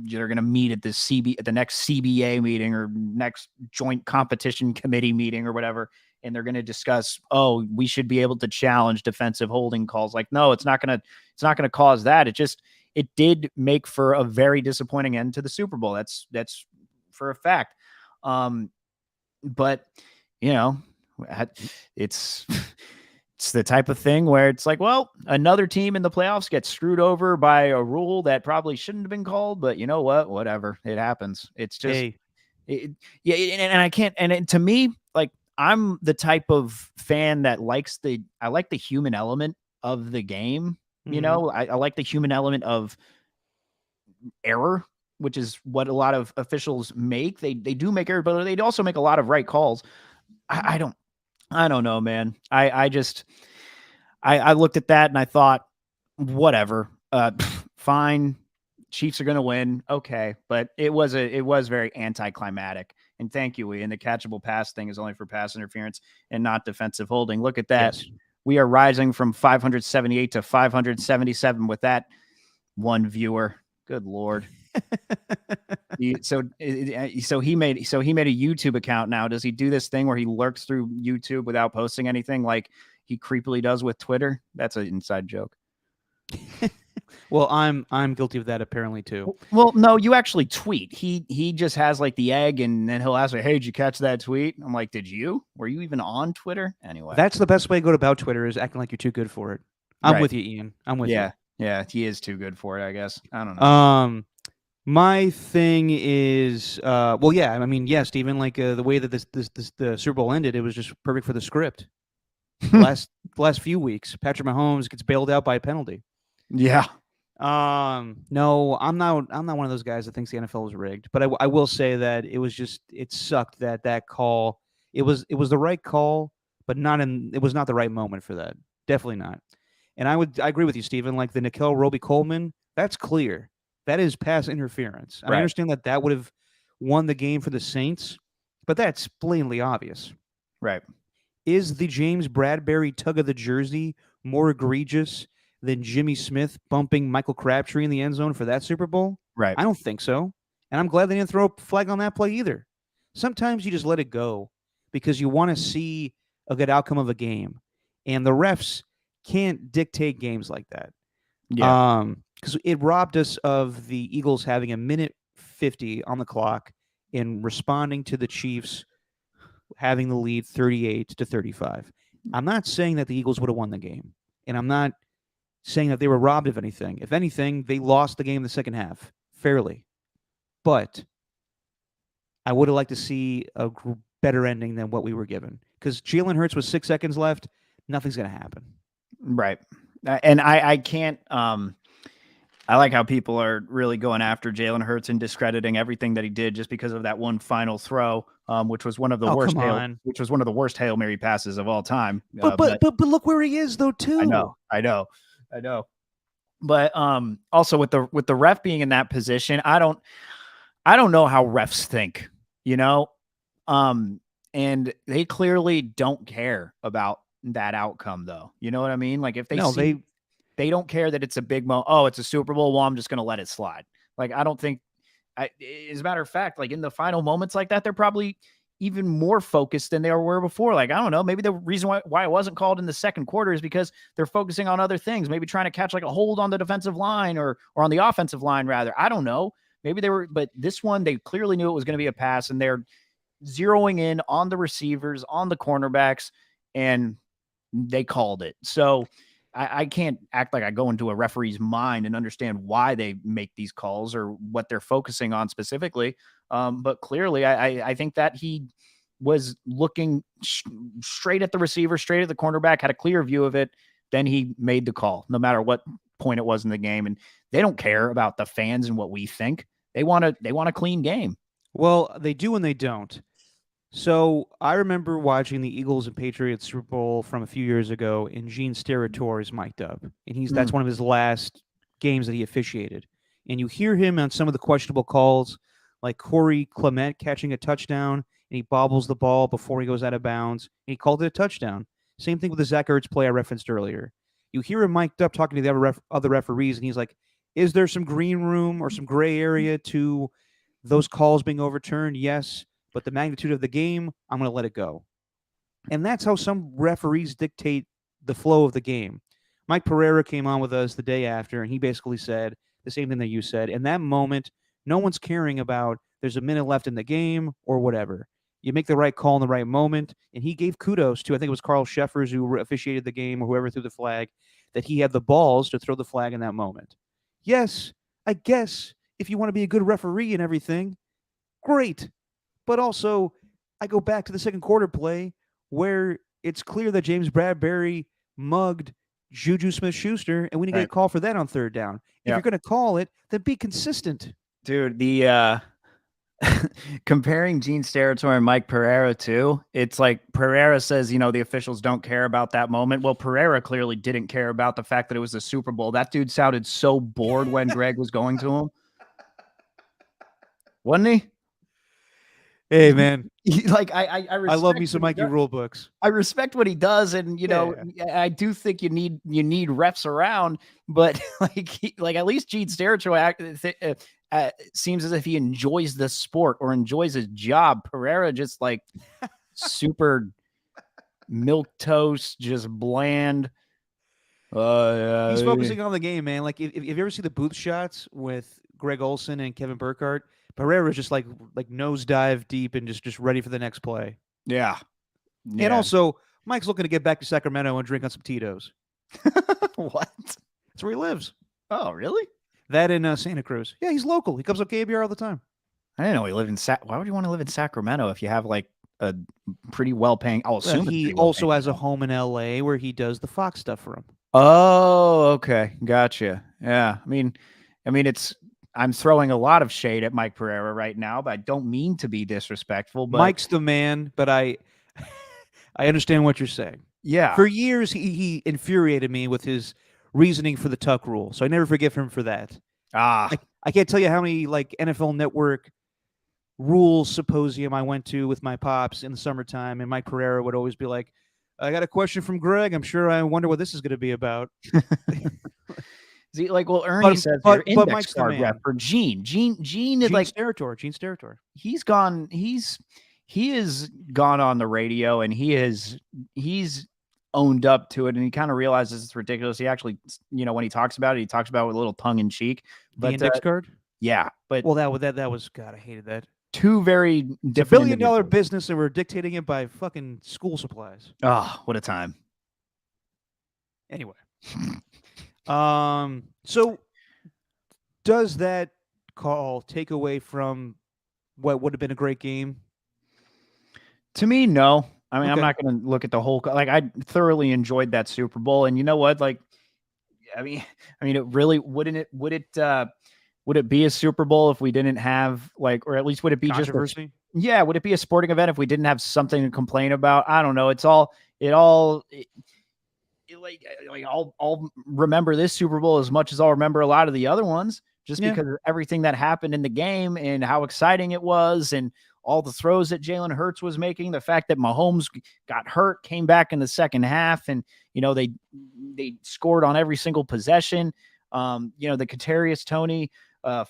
they're going to meet at the next CBA meeting or next joint competition committee meeting or whatever. And they're going to discuss, oh, we should be able to challenge defensive holding calls. Like, no, it's not going to cause that. It did make for a very disappointing end to the Super Bowl. That's for a fact. But it's the type of thing where it's like, well, another team in the playoffs gets screwed over by a rule that probably shouldn't have been called, but you know what? Whatever. It happens. It's just, and I can't, and to me, like, I'm the type of fan that I like the human element of the game. I like the human element of error, which is what a lot of officials make. They do make error, but they also make a lot of right calls. I don't know, man. I looked at that and I thought, whatever, fine. Chiefs are going to win. Okay. But it was very anticlimactic. And thank you, Ian. The catchable pass thing is only for pass interference and not defensive holding. Look at that. Yes. We are rising from 578 to 577 with that one viewer. Good Lord. So he made a YouTube account now. Does he do this thing where he lurks through YouTube without posting anything like he creepily does with Twitter? That's an inside joke. Well, I'm guilty of that apparently too. Well, no, you actually tweet. He just has like the egg, and then he'll ask me, "Hey, did you catch that tweet?" I'm like, "Did you? Were you even on Twitter?" Anyway, that's the best way to go about Twitter, is acting like you're too good for it. I'm with you, Ian. I'm with you. Yeah, he is too good for it, I guess. I don't know. My thing is, well, yeah, I mean, yeah, Steven, like the way that the Super Bowl ended, it was just perfect for the script. The last few weeks, Patrick Mahomes gets bailed out by a penalty. Yeah. No, I'm not one of those guys that thinks the NFL was rigged, but I will say that it sucked that call. It was the right call, but it was not the right moment for that. Definitely not. And I agree with you, Steven. Like the Nickel Roby Coleman, that's clear. That is pass interference. Right. I understand that would have won the game for the Saints, but that's blatantly obvious. Right. Is the James Bradbury tug of the jersey more egregious than Jimmy Smith bumping Michael Crabtree in the end zone for that Super Bowl? Right. I don't think so. And I'm glad they didn't throw a flag on that play either. Sometimes you just let it go because you want to see a good outcome of a game. And the refs can't dictate games like that. Yeah. Because it robbed us of the Eagles having a minute 50 on the clock and responding to the Chiefs having the lead 38-35. I'm not saying that the Eagles would have won the game, and I'm not saying that they were robbed of anything. If anything, they lost the game in the second half fairly. But I would have liked to see a better ending than what we were given. Because Jalen Hurts with 6 seconds left, nothing's going to happen. Right. And I can't I like how people are really going after Jalen Hurts and discrediting everything that he did just because of that one final throw, which was one of the worst Hail Mary passes of all time. But look where he is though too. I know. But also with the ref being in that position, I I don't know how refs think, you know? And they clearly don't care about that outcome, though. You know what I mean? Like if they No, see, they don't care that it's a big moment. Oh, it's a Super Bowl. Well, I'm just going to let it slide. Like I don't think. As a matter of fact, like in the final moments like that, they're probably even more focused than they were before. Like I don't know, maybe the reason why it wasn't called in the second quarter is because they're focusing on other things. Maybe trying to catch like a hold on the defensive line or on the offensive line rather. I don't know. Maybe they were, but this one they clearly knew it was going to be a pass, and they're zeroing in on the receivers, on the cornerbacks, and they called it. So I can't act like I go into a referee's mind and understand why they make these calls or what they're focusing on specifically. But clearly, I think that he was looking straight at the receiver, straight at the cornerback, had a clear view of it. Then he made the call, no matter what point it was in the game. And they don't care about the fans and what we think. They want a clean game. well, they do and they don't. So I remember watching the Eagles and Patriots Super Bowl from a few years ago, and Gene Steratore is mic'd up, and that's one of his last games that he officiated. And you hear him on some of the questionable calls, like Corey Clement catching a touchdown, and he bobbles the ball before he goes out of bounds, and he called it a touchdown. Same thing with the Zach Ertz play I referenced earlier. You hear him mic'd up talking to the other referees, and he's like, "Is there some green room or some gray area to those calls being overturned? Yes, but the magnitude of the game, I'm going to let it go." And that's how some referees dictate the flow of the game. Mike Pereira came on with us the day after, and he basically said the same thing that you said. In that moment, no one's caring about there's a minute left in the game or whatever. You make the right call in the right moment, and he gave kudos to, I think it was Carl Sheffers who officiated the game or whoever threw the flag, that he had the balls to throw the flag in that moment. Yes, I guess if you want to be a good referee and everything, great. But also, I go back to the second quarter play where it's clear that James Bradbury mugged Juju Smith-Schuster, and we didn't get a call for that on third down. If you're going to call it, then be consistent. Dude, the comparing Gene Steratore and Mike Pereira too, it's like Pereira says, the officials don't care about that moment. Well, Pereira clearly didn't care about the fact that it was the Super Bowl. That dude sounded so bored when Greg was going to him. Wasn't he? Hey, man. Like I love me some Mikey rule books. I respect what he does, and I do think you need refs around, but like at least Gene Steratore seems as if he enjoys the sport or enjoys his job. Pereira just like super milk toast, just bland. He's focusing on the game, man. Like if you ever see the booth shots with Greg Olson and Kevin Burkhardt, Pereira's just like nosedive deep and just ready for the next play. Yeah. And also, Mike's looking to get back to Sacramento and drink on some Tito's. What? That's where he lives. Oh, really? That in Santa Cruz. Yeah, he's local. He comes up KBR all the time. I didn't know he lived in Why would you want to live in Sacramento if you have like a pretty well-paying? I'll assume he also has a home in LA where he does the Fox stuff for him. Oh, okay, gotcha. Yeah, I mean, I'm throwing a lot of shade at Mike Pereira right now, but I don't mean to be disrespectful. But Mike's the man, but I understand what you're saying. Yeah. For years, he infuriated me with his reasoning for the Tuck rule, so I never forgive him for that. I can't tell you how many like NFL Network rules symposium I went to with my pops in the summertime, and Mike Pereira would always be like, "I got a question from Greg. I'm sure I wonder what this is going to be about." See, like, well, Ernie says, but Mike's card rep for Gene is like Gene Steratore. He has gone on the radio, and he's owned up to it, and he kind of realizes it's ridiculous. He actually, when he talks about it, he talks about it with a little tongue in cheek. The index card? Yeah. But that was, God, I hated that. Two very different. $1 billion business, and we're dictating it by fucking school supplies. Oh, what a time. Anyway. So does that call take away from what would have been a great game? To me, no. I mean, okay. I'm not going to look at the whole. Like, I thoroughly enjoyed that Super Bowl, and you know what? Like, I mean, it really would it be a Super Bowl if we didn't have like, or at least would it be controversy? Would it be a sporting event if we didn't have something to complain about? I don't know. I'll remember this Super Bowl as much as I'll remember a lot of the other ones just Yeah. because of everything that happened in the game and how exciting it was, and all the throws that Jalen Hurts was making. The fact that Mahomes got hurt, came back in the second half, and they scored on every single possession. The Kadarius Toney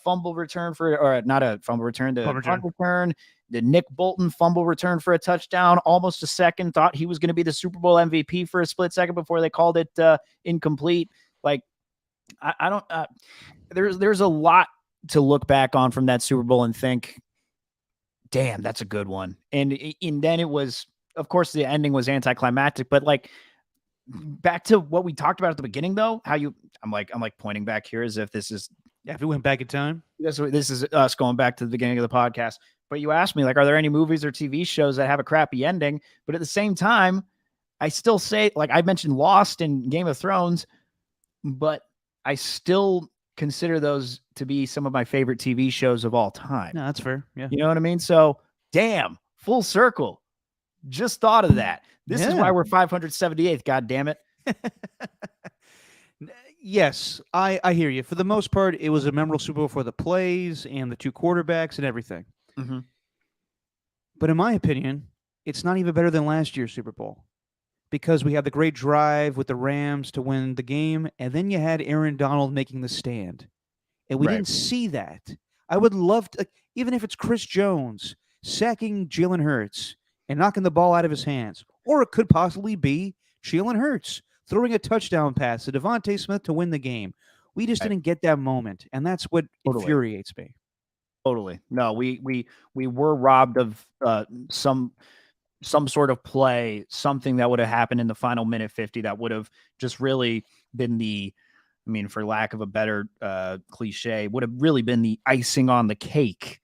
fumble return or not a fumble return, the punt return, the Nick Bolton fumble return for a touchdown, almost a second. Thought he was going to be the Super Bowl MVP for a split second before they called it incomplete. Like, I don't. There's a lot to look back on from that Super Bowl and think, damn, that's a good one. And then it was, of course, the ending was anticlimactic, but like, back to what we talked about at the beginning, though, I'm like pointing back here as if this is, if we went back in time, this is us going back to the beginning of the podcast. But you asked me, like, are there any movies or TV shows that have a crappy ending? But at the same time, I still say, like, I mentioned Lost and Game of Thrones, but I still consider those to be some of my favorite TV shows of all time. No, that's fair. Yeah. You know what I mean? So, damn, full circle. Just thought of that. This is why we're 578th, God damn it. Yes, I hear you. For the most part, it was a memorable Super Bowl for the plays and the two quarterbacks and everything. Mm-hmm. But in my opinion, it's not even better than last year's Super Bowl, because we had the great drive with the Rams to win the game, and then you had Aaron Donald making the stand, and we didn't see that. I would love to, even if it's Chris Jones sacking Jalen Hurts and knocking the ball out of his hands, or it could possibly be Jalen Hurts throwing a touchdown pass to Devontae Smith to win the game. We just didn't get that moment, and that's what infuriates me. Totally. No, we were robbed of some sort of play, something that would have happened in the final minute 50 that would have just really been for lack of a better cliche, would have really been the icing on the cake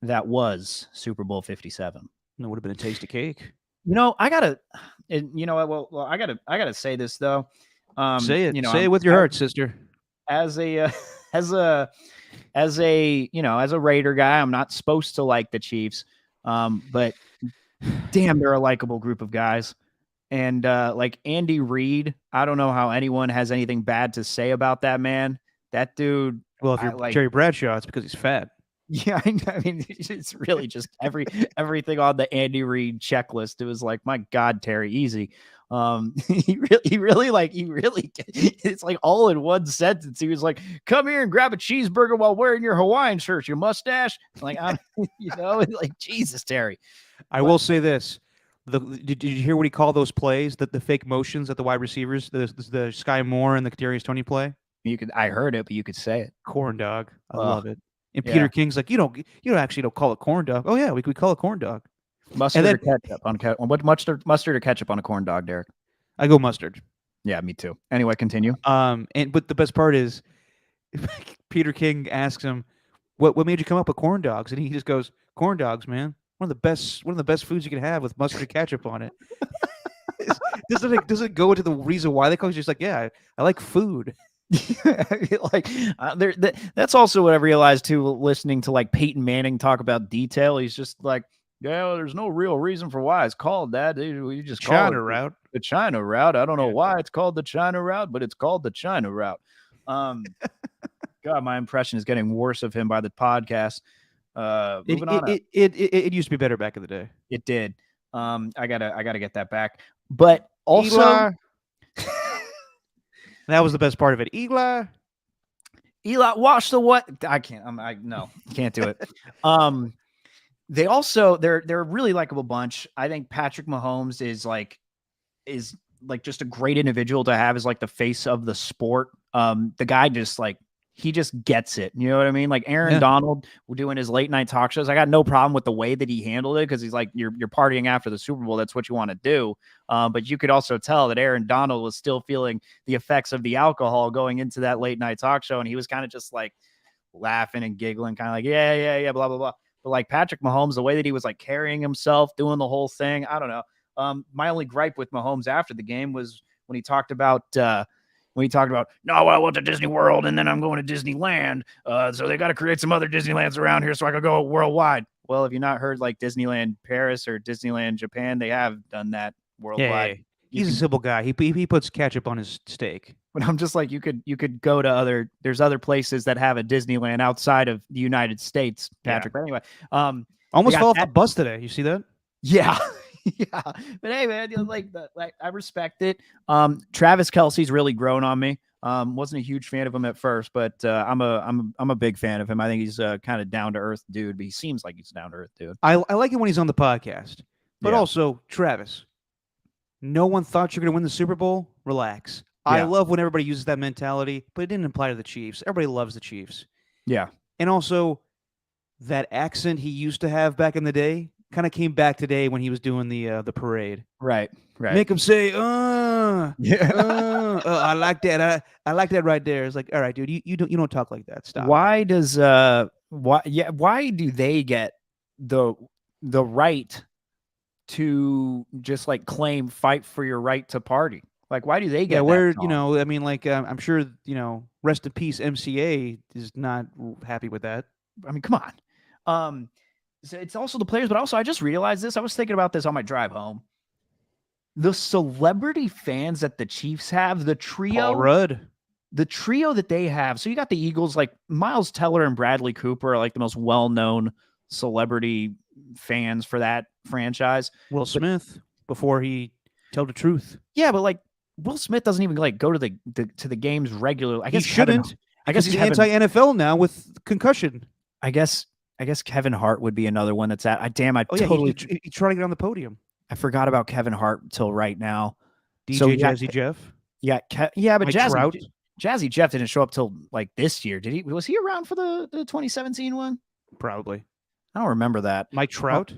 that was Super Bowl 57. It would have been a taste of cake. I gotta say this though. Say it. Say it with your heart, sister. As a Raider guy, I'm not supposed to like the Chiefs, but damn, they're a likable group of guys. And like Andy Reid, I don't know how anyone has anything bad to say about that man. That dude. Well, if you're Jerry Bradshaw, it's because he's fat. Yeah, I mean, it's really just everything on the Andy Reid checklist. It was like, my God, Terry, easy. He really, it's like all in one sentence. He was like, come here and grab a cheeseburger while wearing your Hawaiian shirt, your mustache. Like, like, Jesus, Terry. I will say this. Did you hear what he called those plays, the fake motions at the wide receivers, the Sky Moore and the Kadarius Toney play? I heard it, but you could say it. Corn dog. I love it. And Peter King's like, you don't call it corn dog. Oh yeah, we call it corn dog. Mustard or ketchup on what mustard or ketchup on a corn dog, Derek? I go mustard. Yeah, me too. Anyway, continue. But the best part is Peter King asks him, what made you come up with corn dogs? And he just goes, corn dogs, man. One of the best foods you can have with mustard and ketchup on it. Doesn't go into the reason why they call it. Just like, yeah, I like food. That's also what I realized too, listening to like Peyton Manning talk about detail. He's just like, yeah, well, there's no real reason for why it's called that. We just call China route. The China route. I don't know why it's called the China route, but it's called the China route. God, my impression is getting worse of him by the podcast. Moving on. It used to be better back in the day. It did. I gotta get that back. But also, Eli. That was the best part of it. Eli, watch the what? I can't. No, can't do it. They also they're a really likable bunch. I think Patrick Mahomes is like just a great individual to have as like the face of the sport. The guy just like, he just gets it. You know what I mean? Like Aaron Donald doing his late night talk shows. I got no problem with the way that he handled it, because he's like, you're partying after the Super Bowl. That's what you want to do. But you could also tell that Aaron Donald was still feeling the effects of the alcohol going into that late night talk show. And he was kind of just like laughing and giggling, kind of like, yeah, blah, blah, blah. But like Patrick Mahomes, the way that he was like carrying himself, doing the whole thing, I don't know. My only gripe with Mahomes after the game was when he talked about, no, I went to Disney World and then I'm going to Disneyland. So they got to create some other Disneylands around here so I could go worldwide. Well, have you not heard like Disneyland Paris or Disneyland Japan? They have done that worldwide. You He's a could, simple guy. He puts ketchup on his steak. but I'm just like, you could go to there's other places that have a Disneyland outside of the United States, Yeah. Patrick. But anyway, they Almost got fell off the that. bus today. You see that? Yeah. Yeah. But hey, man, like I respect it. Travis Kelsey's really grown on me. Wasn't a huge fan of him at first, but I'm a big fan of him. I think he's a kind of down to earth dude, but he seems like he's down to earth dude. I like it when he's on the podcast. But Yeah. also, Travis, no one thought you're going to win the Super Bowl. Relax. I Yeah. love when everybody uses that mentality, but it didn't apply to the Chiefs. Everybody loves the Chiefs. Yeah. And also, that accent he used to have back in the day kind of came back today when he was doing the parade. Right. Right. Make him say, Yeah. I like that. I like that right there. It's like, all right, dude, you don't talk like that. Stop. Why do they get the right to just like claim fight for your right to party? Like, why do they get Yeah, that where song? I mean, like, I'm sure rest in peace, MCA is not happy with that. I mean, come on. So it's also the players, but also I just realized this. I was thinking about this on my drive home. The celebrity fans that the Chiefs have, the Paul Rudd. that they have. So you got the Eagles, like Miles Teller and Bradley Cooper are like the most well-known celebrity fans for that franchise. Will Smith before he told the truth. Yeah, but like Will Smith doesn't even like go to the games regularly. I He guess shouldn't. I guess He's anti-NFL now with concussion. I guess Kevin Hart would be another one that's at. I He tried to get on the podium. I forgot about Kevin Hart till right now. DJ So Jazzy Jeff. Yeah, but Trout. Jazzy Jeff didn't show up till like this year. Did he? Was he around for the 2017 one? Probably. I don't remember that. Mike Trout.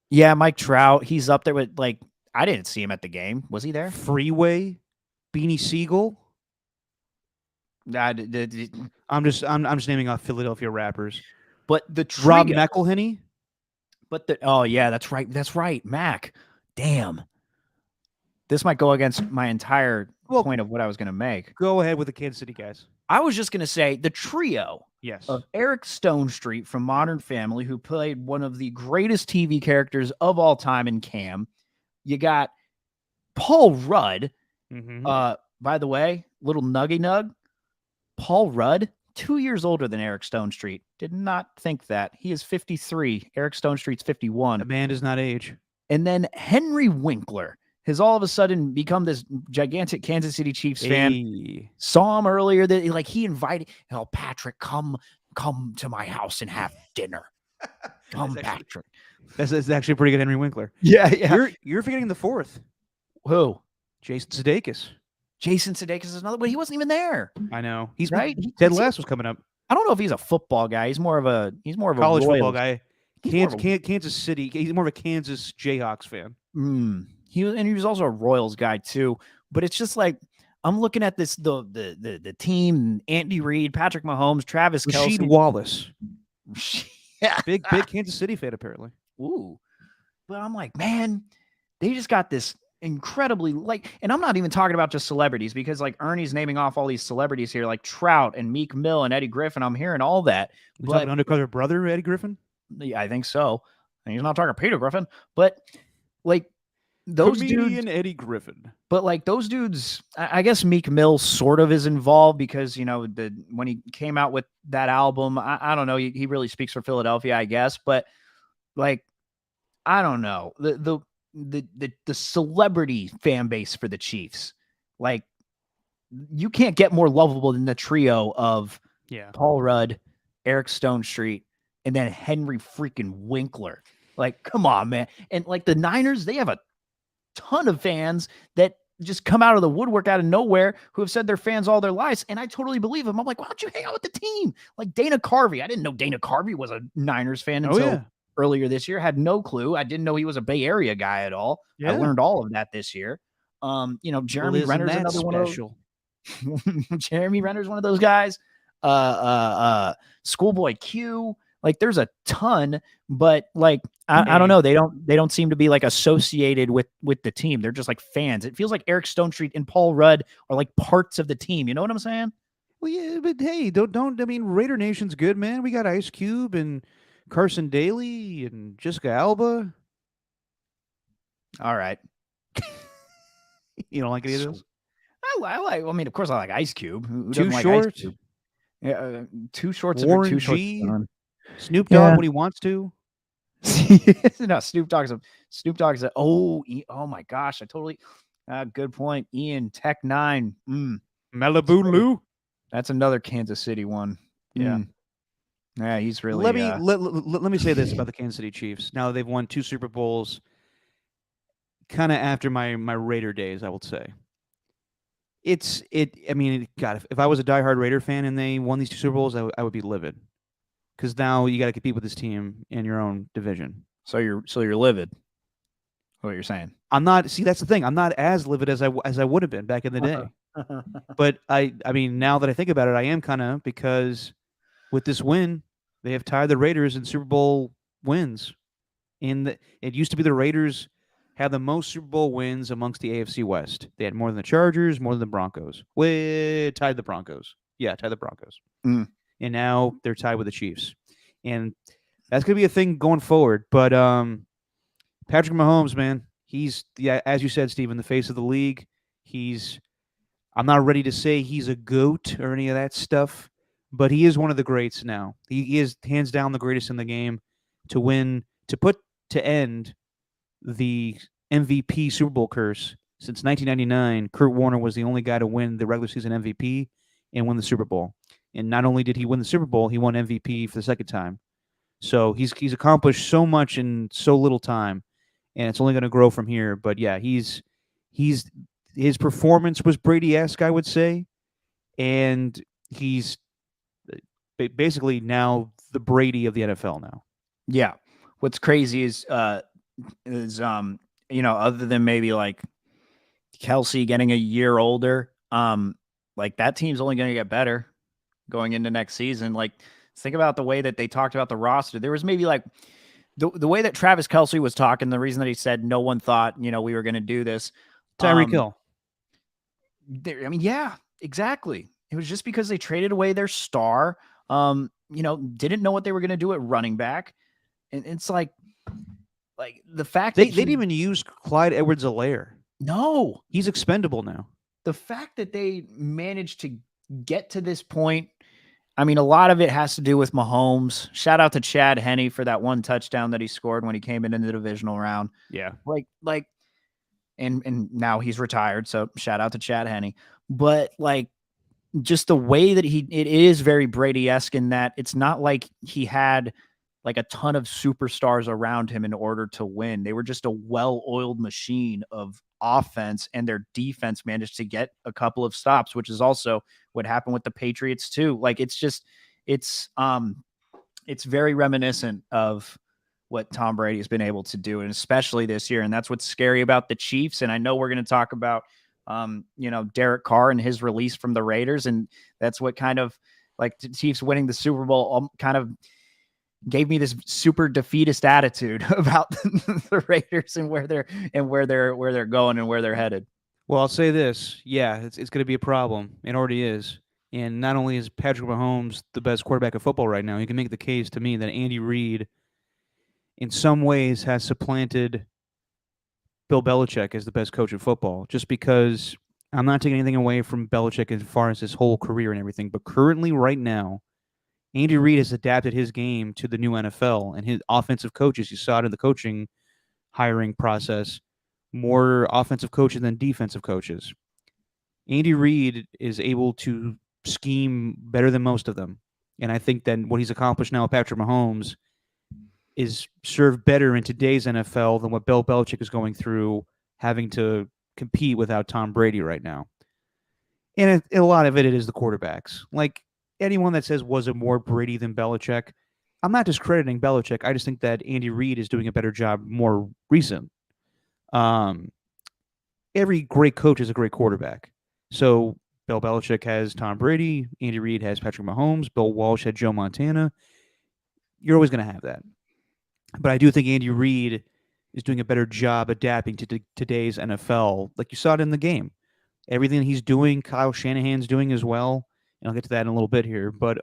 Yeah, Mike Trout. He's up there with like I didn't see him at the game. Was he there? Freeway. Beanie Siegel. I'm just naming off Philadelphia rappers. But the Rob McElhenney. But that's right, Mac. Damn. This might go against my entire point of what I was going to make. Go ahead with the Kansas City guys. I was just going to say the trio of Eric Stonestreet from Modern Family, who played one of the greatest TV characters of all time in Cam. You got Paul Rudd. By the way, little nuggy nug. Paul Rudd, 2 years older than Eric Stonestreet. Did not think that. He is 53. Eric Stonestreet's 51. A man does not age. And then Henry Winkler has all of a sudden become this gigantic Kansas City Chiefs fan. Saw him earlier that like he invited, Patrick, come to my house and have dinner. Come, Patrick. That's actually a pretty good Henry Winkler. Yeah. You're forgetting the fourth. Who? Jason Sudeikis. Jason Sudeikis is another, but he wasn't even there. I know. He's right. Ted Lasso was coming up. I don't know if he's a football guy. He's more of a college football guy. Kansas City. He's more of a Kansas Jayhawks fan. He was also a Royals guy too. But it's just like I'm looking at this the team: Andy Reid, Patrick Mahomes, Travis Kelce, Rasheed Wallace. Big Kansas City fan apparently. Ooh, but I'm like, man, they just got this incredibly and I'm not even talking about just celebrities because like Ernie's naming off all these celebrities here, like Trout and Meek Mill and Eddie Griffin. I'm hearing all that. But undercover brother Eddie Griffin. Yeah, I think so. And he's not talking Peter Griffin, but like those comedian dudes, Eddie Griffin. But like those dudes, I guess Meek Mill sort of is involved because when he came out with that album, I don't know, he really speaks for Philadelphia, I guess. But like, I don't know the celebrity fan base for the Chiefs. Like, you can't get more lovable than the trio of Paul Rudd, Eric Stonestreet, and then Henry freaking Winkler. Like, come on, man. And like the Niners, they have a ton of fans that just come out of the woodwork out of nowhere who have said they're fans all their lives. And I totally believe them. I'm like, why don't you hang out with the team? Like Dana Carvey. I didn't know Dana Carvey was a Niners fan until earlier this year. Had no clue. I didn't know he was a Bay Area guy at all. I learned all of that this year. Jeremy Renner's another one of those. Jeremy Renner's one of those guys. Schoolboy Q. Like there's a ton, but like I don't know. They don't seem to be like associated with the team. They're just like fans. It feels like Eric Stonestreet and Paul Rudd are like parts of the team. You know what I'm saying? Well, yeah, but hey, don't I mean Raider Nation's good, man. We got Ice Cube and Carson Daly and Jessica Alba. All right. You don't like any of those? I like. I mean, of course, I like Ice Cube. Who Too doesn't like Ice Short, Cube? Yeah, Too Short's a Warren Too Short's G, fun. Snoop Dogg Yeah. when he wants to. No, Snoop Dogg's a oh my gosh, I totally good point. Ian Tech Nine. Malibu Lou. That's another Kansas City one. Yeah. Yeah, he's Let really me let me say this about the Kansas City Chiefs. Now they've won 2 Super Bowls, kind of after my Raider days, I would say. I mean, God, if I was a diehard Raider fan and they won these 2 Super Bowls, I would be livid because now you got to compete with this team in your own division. so you're livid. What you're saying? I'm not. See, that's the thing. I'm not as livid as I would have been back in the day. But I mean, now that I think about it, I am kind of, because with this win, they have tied the Raiders in Super Bowl wins. It used to be the Raiders had the most Super Bowl wins amongst the AFC West. They had more than the Chargers, more than the Broncos. Tied the Broncos. Yeah, tied the Broncos. Mm. And now they're tied with the Chiefs. And that's going to be a thing going forward. But Patrick Mahomes, man, he's, yeah, as you said, Steven, the face of the league. I'm not ready to say he's a GOAT or any of that stuff, but he is one of the greats now. He is hands down the greatest in the game to win, to end the MVP Super Bowl curse. Since 1999, Kurt Warner was the only guy to win the regular season MVP and win the Super Bowl. And not only did he win the Super Bowl, he won MVP for the second time. So he's accomplished so much in so little time, and it's only going to grow from here. But yeah, he's his performance was Brady-esque, I would say, and he's basically now the Brady of the NFL now. Yeah. What's crazy is other than maybe like Kelsey getting a year older, like that team's only going to get better going into next season. Like, think about the way that they talked about the roster. There was maybe like the way that Travis Kelsey was talking, the reason that he said no one thought, we were going to do this. Tyreek Hill. I mean, yeah, exactly. It was just because they traded away their star, didn't know what they were going to do at running back. And it's like the fact they that didn't even use Clyde Edwards-Helaire. No, he's expendable now. The fact that they managed to get to this point, I mean, a lot of it has to do with Mahomes. Shout out to Chad Henne for that one touchdown that he scored when he came in the divisional round. Yeah. And now he's retired. So shout out to Chad Henne. But just the way that it is very Brady-esque in that it's not like he had like a ton of superstars around him in order to win. They were just a well-oiled machine of offense, and their defense managed to get a couple of stops, which is also what happened with the Patriots too. Like, it's very reminiscent of what Tom Brady has been able to do, and especially this year. And that's what's scary about the Chiefs. And I know we're going to talk about, Derek Carr and his release from the Raiders. And that's what kind of like the Chiefs winning the Super Bowl kind of gave me this super defeatist attitude about the Raiders and where they're going and where they're headed. Well, I'll say this. Yeah, it's going to be a problem. It already is. And not only is Patrick Mahomes the best quarterback of football right now, you can make the case to me that Andy Reid in some ways has supplanted Bill Belichick as the best coach of football, just because I'm not taking anything away from Belichick as far as his whole career and everything. But currently, right now, Andy Reid has adapted his game to the new NFL, and his offensive coaches, you saw it in the coaching hiring process, more offensive coaches than defensive coaches. Andy Reid is able to scheme better than most of them. And I think that what he's accomplished now with Patrick Mahomes is served better in today's NFL than what Bill Belichick is going through, having to compete without Tom Brady right now. And a lot of it is the quarterbacks. Like, anyone that says, was it more Brady than Belichick? I'm not discrediting Belichick. I just think that Andy Reid is doing a better job more recent. Every great coach is a great quarterback. So Bill Belichick has Tom Brady. Andy Reid has Patrick Mahomes. Bill Walsh had Joe Montana. You're always going to have that. But I do think Andy Reid is doing a better job adapting to today's NFL. Like you saw it in the game. Everything he's doing, Kyle Shanahan's doing as well. And I'll get to that in a little bit here. But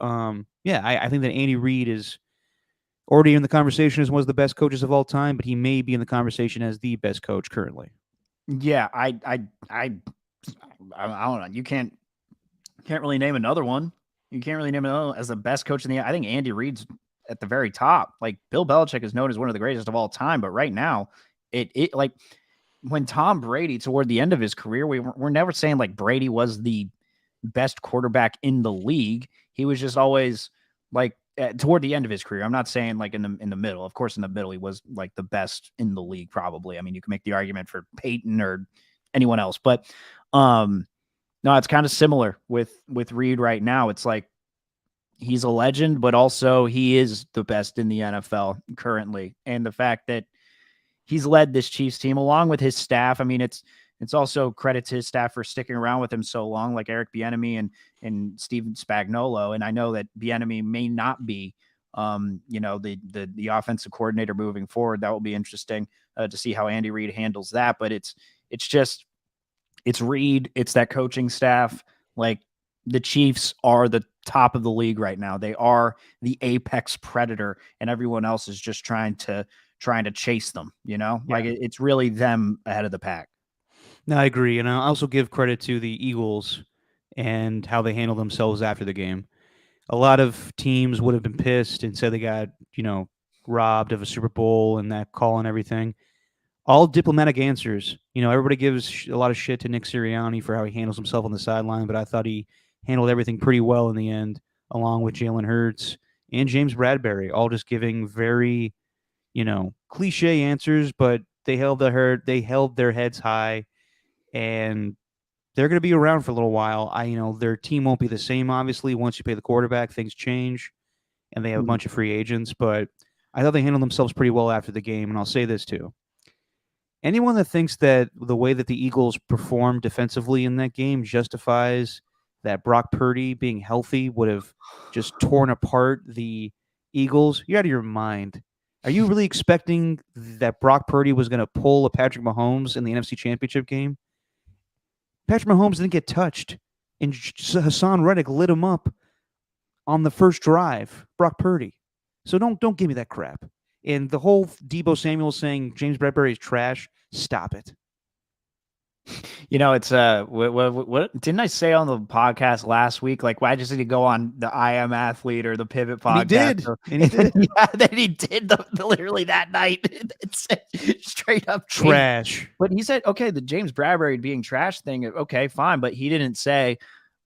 yeah, I think that Andy Reid is already in the conversation as one of the best coaches of all time, but he may be in the conversation as the best coach currently. Yeah, I don't know. You can't really name another one. You can't really name another one as the best coach in the. I think Andy Reid's at the very top. Like Bill Belichick is known as one of the greatest of all time, but right now, it like when Tom Brady toward the end of his career, we're never saying like Brady was the best quarterback in the league. He was just always like toward the end of his career. I'm not saying like in the middle. Of course, in the middle, he was like the best in the league. Probably. I mean, you can make the argument for Peyton or anyone else, but no, it's kind of similar with Reed right now. It's like he's a legend, but also he is the best in the NFL currently, and the fact that he's led this Chiefs team along with his staff. I mean, it's also credit to his staff for sticking around with him so long, like Eric Bieniemy and Steven Spagnuolo. And I know that Bieniemy may not be, the offensive coordinator moving forward. That will be interesting to see how Andy Reid handles that. But it's Reid, it's that coaching staff. Like the Chiefs are the top of the league right now. They are the apex predator, and everyone else is just trying to chase them, Yeah. like it's really them ahead of the pack. No, I agree, and I also give credit to the Eagles and how they handled themselves after the game. A lot of teams would have been pissed and said they got robbed of a Super Bowl and that call and everything. All diplomatic answers. Everybody gives a lot of shit to Nick Sirianni for how he handles himself on the sideline, but I thought he handled everything pretty well in the end, along with Jalen Hurts and James Bradbury, all just giving very, cliche answers, but they held their heads high, and they're going to be around for a little while. Their team won't be the same, obviously. Once you pay the quarterback, things change, and they have a Mhm. bunch of free agents, but I thought they handled themselves pretty well after the game, and I'll say this too. Anyone that thinks that the way that the Eagles performed defensively in that game justifies that Brock Purdy being healthy would have just torn apart the Eagles, you're out of your mind. Are you really expecting that Brock Purdy was going to pull a Patrick Mahomes in the NFC Championship game? Patrick Mahomes didn't get touched, and Hassan Reddick lit him up on the first drive. Brock Purdy. So don't give me that crap. And the whole Debo Samuel saying James Bradbury is trash. Stop it. It's what didn't I say on the podcast last week? Like, why just need to go on the I Am Athlete or the Pivot And he podcast? did. And he did. Yeah, then he did literally that night. It said straight up Trash. But he said, okay, the James Bradbury being trash thing, okay, fine. But he didn't say,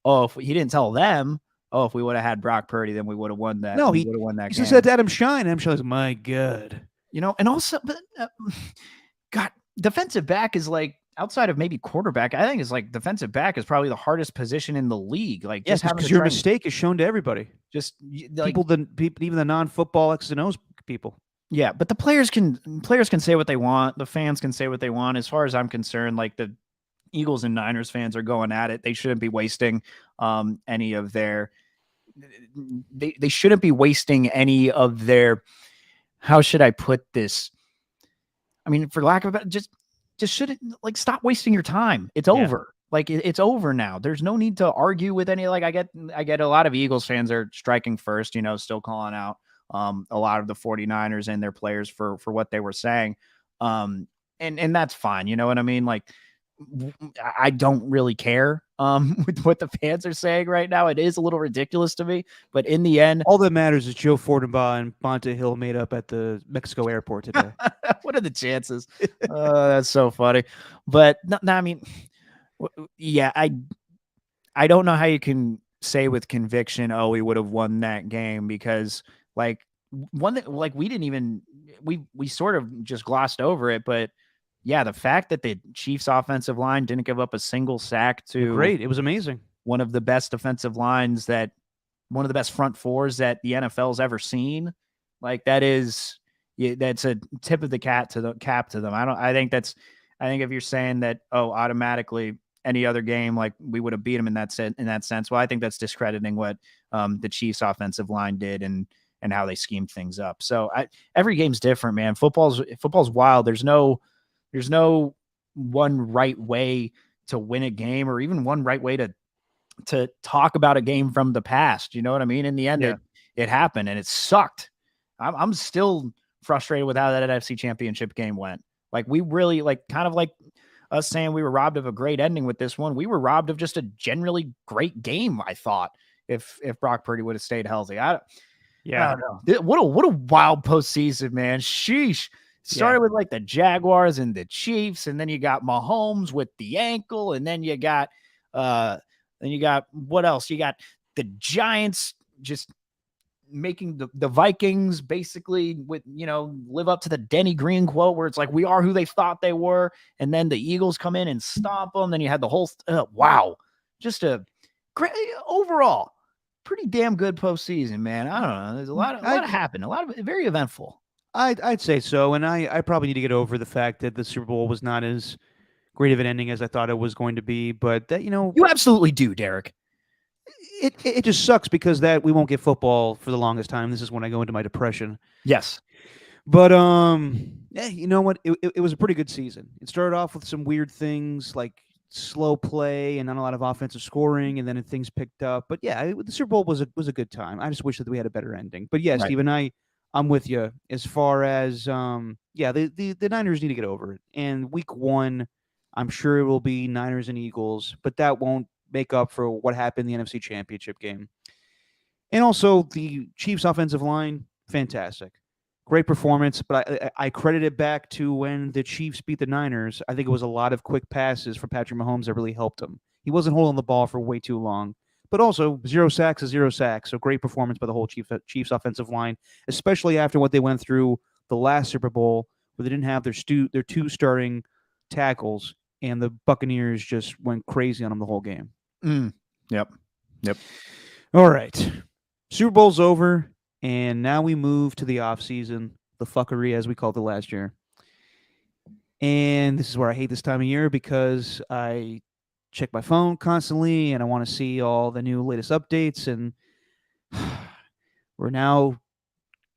oh, if he didn't tell them, oh, if we would have had Brock Purdy, then we would have won that. No, we he would have won that he game. said to Adam Shine. Adam Shine's like, my God. And also, but God, defensive back is like outside of maybe quarterback. I think it's like defensive back is probably the hardest position in the league. Like, Yes, just because your mistake is shown to everybody. just like, people, even the non-football X's and O's people. yeah, but the players can say what they want. The fans can say what they want. As far as I'm concerned, like the Eagles and Niners fans are going at it. They shouldn't be wasting any of their. They shouldn't be wasting any of their. How should I put this? I mean, for lack of a just shouldn't like stop wasting your time. It's over. Like it's over now. There's no need to argue with any. Like I get a lot of Eagles fans are striking first. Still calling out a lot of the 49ers and their players for what they were saying. And that's fine. You know what I mean? Like I don't really care with what the fans are saying right now. It is a little ridiculous to me, but in the end, all that matters is Joe Fortenbaugh and Bonta Hill made up at the Mexico airport today. What are the chances? That's so funny. But no, I mean, yeah, I don't know how you can say with conviction, oh, we would have won that game because like one that like we didn't even we sort of just glossed over it, but yeah, the fact that the Chiefs offensive line didn't give up a single sack to Great. It was amazing. One of the best defensive lines one of the best front fours that the NFL's ever seen. Like that's a tip of the cap to them. I think if you're saying that, oh, automatically any other game, like we would have beat them in that sense. Well, I think that's discrediting what the Chiefs offensive line did and how they schemed things up. So every game's different, man. Football's wild. There's no one right way to win a game or even one right way to talk about a game from the past. You know what I mean? In the end, it happened and it sucked. I'm still frustrated with how that NFC Championship game went. Like we really kind of like us saying we were robbed of a great ending with this one. We were robbed of just a generally great game, I thought, if Brock Purdy would have stayed healthy. I don't know. What a wild postseason, man. Sheesh. Started with like the Jaguars and the Chiefs, and then you got Mahomes with the ankle, and then you got what else? You got the Giants just making the Vikings basically with, live up to the Denny Green quote where it's like, we are who they thought they were. And then the Eagles come in and stomp them. Then you had the whole, wow, just a great overall, pretty damn good postseason, man. I don't know. There's a lot happened. A lot of very eventful. I'd say so. And I probably need to get over the fact that the Super Bowl was not as great of an ending as I thought it was going to be. But that, you absolutely do, Derek. It just sucks because that we won't get football for the longest time. This is when I go into my depression. Yes. But you know what? It was a pretty good season. It started off with some weird things like slow play and not a lot of offensive scoring, and then things picked up. But yeah, the Super Bowl was a good time. I just wish that we had a better ending. But yeah, Steve and I'm with you as far as the Niners need to get over it. And week 1, I'm sure it will be Niners and Eagles, but that won't make up for what happened in the NFC Championship game. And also the Chiefs offensive line, fantastic. Great performance, but I credit it back to when the Chiefs beat the Niners. I think it was a lot of quick passes from Patrick Mahomes that really helped him. He wasn't holding the ball for way too long. But also, 0 sacks is 0 sacks. So great performance by the whole Chiefs offensive line, especially after what they went through the last Super Bowl where they didn't have their 2 starting tackles, and the Buccaneers just went crazy on them the whole game. Yep. All right. Super Bowl's over, and now we move to the offseason, the fuckery as we called it last year. And this is where I hate this time of year because I check my phone constantly and I want to see all the new latest updates. And we're now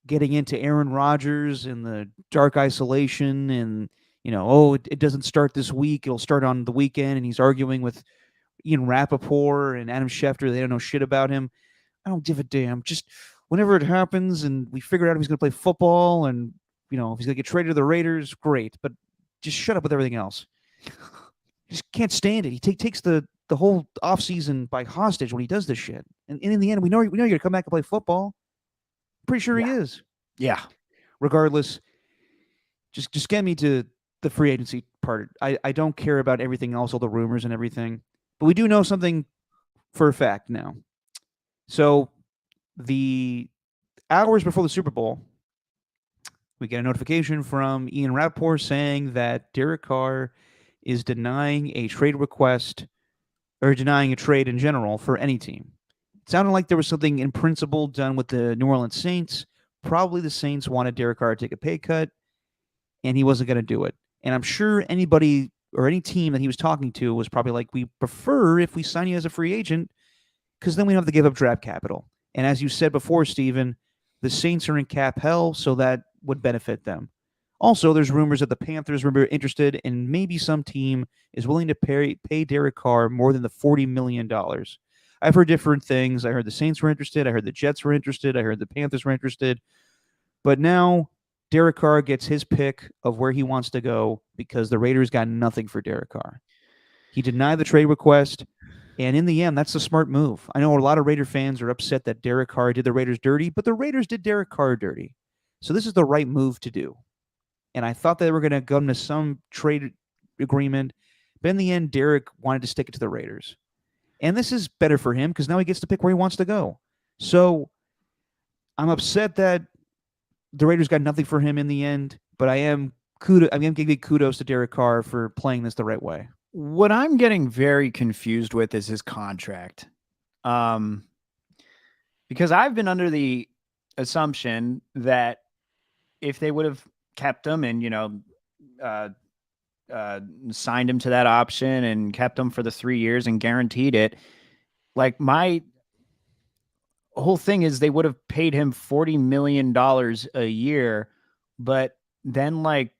getting into Aaron Rodgers and the dark isolation and, it doesn't start this week. It'll start on the weekend. And he's arguing with Ian Rappaport and Adam Schefter. They don't know shit about him. I don't give a damn. Just whenever it happens and we figure out if he's going to play football and, if he's going to get traded to the Raiders, great. But just shut up with everything else. Just can't stand it. He takes the whole offseason by hostage when he does this shit. And in the end, we know you're going to come back and play football. Pretty sure he is. Yeah. Regardless, just get me to the free agency part. I don't care about everything else, all the rumors and everything. But we do know something for a fact now. So the hours before the Super Bowl, we get a notification from Ian Rappaport saying that Derek Carr is denying a trade request or denying a trade in general for any team. It sounded like there was something in principle done with the New Orleans Saints. Probably the Saints wanted Derek Carr to take a pay cut, and he wasn't going to do it. And I'm sure anybody or any team that he was talking to was probably like, we prefer if we sign you as a free agent because then we don't have to give up draft capital. And as you said before, Steven, the Saints are in cap hell, so that would benefit them. Also, there's rumors that the Panthers were interested, and maybe some team is willing to pay Derek Carr more than the $40 million. I've heard different things. I heard the Saints were interested. I heard the Jets were interested. I heard the Panthers were interested. But now Derek Carr gets his pick of where he wants to go because the Raiders got nothing for Derek Carr. He denied the trade request, and in the end, that's a smart move. I know a lot of Raider fans are upset that Derek Carr did the Raiders dirty, but the Raiders did Derek Carr dirty. So this is the right move to do. And I thought they were going to go into some trade agreement, but in the end, Derek wanted to stick it to the Raiders. And this is better for him because now he gets to pick where he wants to go. So I'm upset that the Raiders got nothing for him in the end, but I am giving kudos to Derek Carr for playing this the right way. What I'm getting very confused with is his contract. Because I've been under the assumption that if they would have kept him and, signed him to that option and kept him for the 3 years and guaranteed it, like my whole thing is they would have paid him $40 million a year. But then like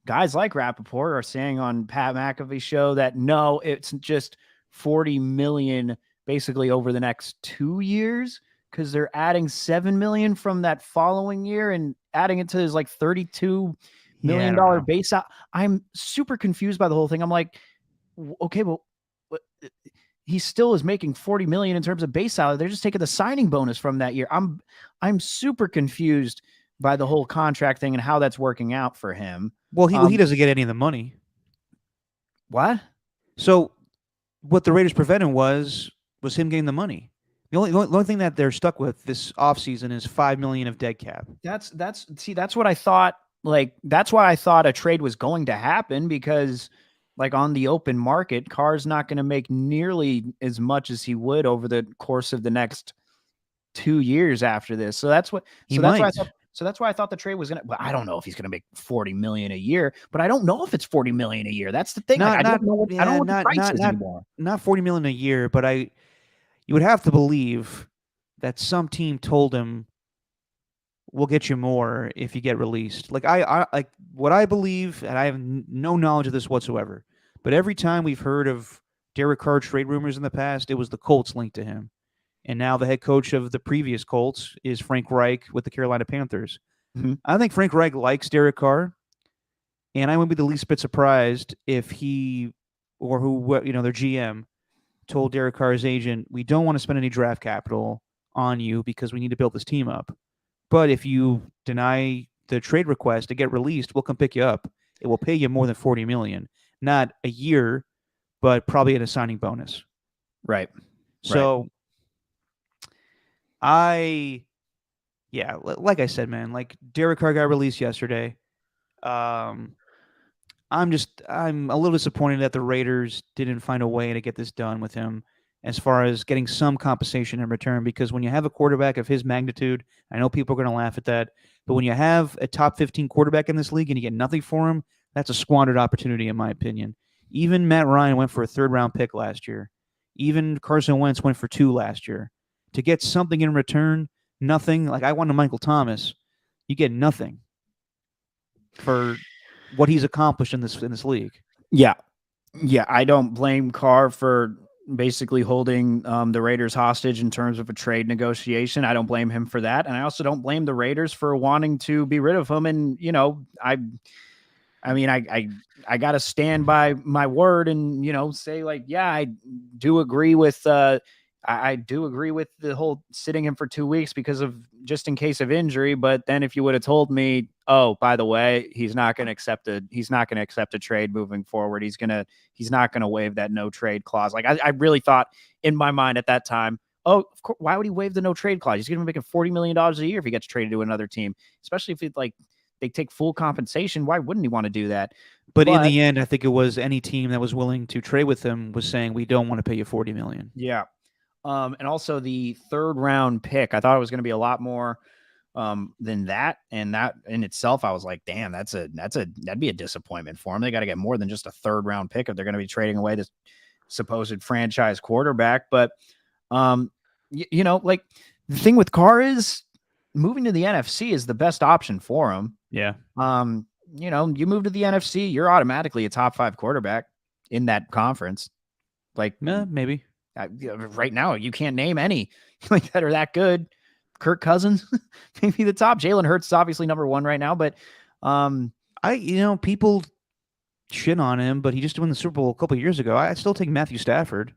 guys like Rappaport are saying on Pat McAfee's show that no, it's just 40 million basically over the next 2 years because they're adding 7 million from that following year and adding it to his like 32 Yeah, I million don't dollar know. base salary. I'm super confused by the whole thing. I'm like, okay, well, he still is making 40 million in terms of base salary. They're just taking the signing bonus from that year. I'm super confused by the whole contract thing and how that's working out for him. Well, he doesn't get any of the money. What? So what the Raiders prevented was him getting the money. The only thing that they're stuck with this offseason is 5 million of dead cap. That's what I thought. Like, that's why I thought a trade was going to happen, because like on the open market, Carr's not going to make nearly as much as he would over the course of the next 2 years after this. So that's what. He So that's why I might. thought. So that's why I thought the trade was gonna. But I don't know if he's gonna make 40 million a year. But I don't know if it's 40 million a year. That's the thing. Like, Not I not don't know what I don't yeah, know what the not price not is not anymore. not 40 million a year, but you would have to believe that some team told him we'll get you more if you get released. Like I like what I believe, and I have no knowledge of this whatsoever. But every time we've heard of Derek Carr trade rumors in the past, it was the Colts linked to him. And now the head coach of the previous Colts is Frank Reich with the Carolina Panthers. Mhm. I think Frank Reich likes Derek Carr, and I wouldn't be the least bit surprised if he or their GM told Derek Carr's agent, "We don't want to spend any draft capital on you because we need to build this team up. But if you deny the trade request to get released, we'll come pick you up. It will pay you more than 40 million, not a year, but probably in a signing bonus." Right. Right. So I, yeah, like I said, man, like Derek Carr got released yesterday. Um, I'm a little disappointed that the Raiders didn't find a way to get this done with him as far as getting some compensation in return, because when you have a quarterback of his magnitude, I know people are going to laugh at that, but when you have a top 15 quarterback in this league and you get nothing for him, that's a squandered opportunity in my opinion. Even Matt Ryan went for a third round pick last year. Even Carson Wentz went for 2 last year. To get something in return, nothing. Like I wanted Michael Thomas, you get nothing for what he's accomplished in this league. Yeah. Yeah. I don't blame Carr for basically holding the Raiders hostage in terms of a trade negotiation. I don't blame him for that. And I also don't blame the Raiders for wanting to be rid of him. And, I mean, I got to stand by my word and, say like, yeah, I do agree with, I do agree with the whole sitting him for 2 weeks because of just in case of injury. But then if you would have told me, oh, by the way, he's not going to accept a trade moving forward. He's not going to waive that no trade clause. Like I really thought in my mind at that time, oh, of course, why would he waive the no trade clause? He's going to be making $40 million a year if he gets traded to another team, especially if they take full compensation. Why wouldn't he want to do that? But in the end, I think it was any team that was willing to trade with him was saying we don't want to pay you 40 million. Yeah. And also the third round pick, I thought it was going to be a lot more than that. And that in itself, I was like, damn, that'd be a disappointment for him. They got to get more than just a third round pick if they're going to be trading away this supposed franchise quarterback. But, like the thing with Carr is moving to the NFC is the best option for him. Yeah. You move to the NFC, you're automatically a top 5 quarterback in that conference. Like, maybe. Right now, you can't name any like that are that good. Kirk Cousins, maybe the top. Jalen Hurts is obviously number 1 right now, but people shit on him, but he just won the Super Bowl a couple of years ago. I still take Matthew Stafford.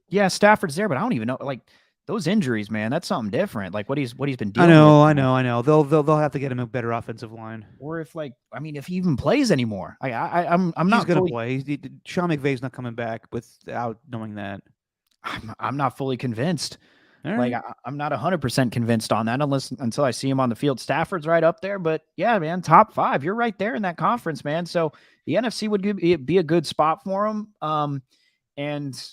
Yeah, Stafford's there, but I don't even know. Like those injuries, man, that's something different. Like what he's been I dealing with. I know. They'll have to get him a better offensive line. Or if if he even plays anymore. I'm He's not gonna play. Sean McVay's not coming back without knowing that. I'm not fully convinced. Right. Like I'm not 100% convinced on that until I see him on the field. Stafford's right up there, but yeah, man, top 5. You're right there in that conference, man. So the NFC would be a good spot for him. And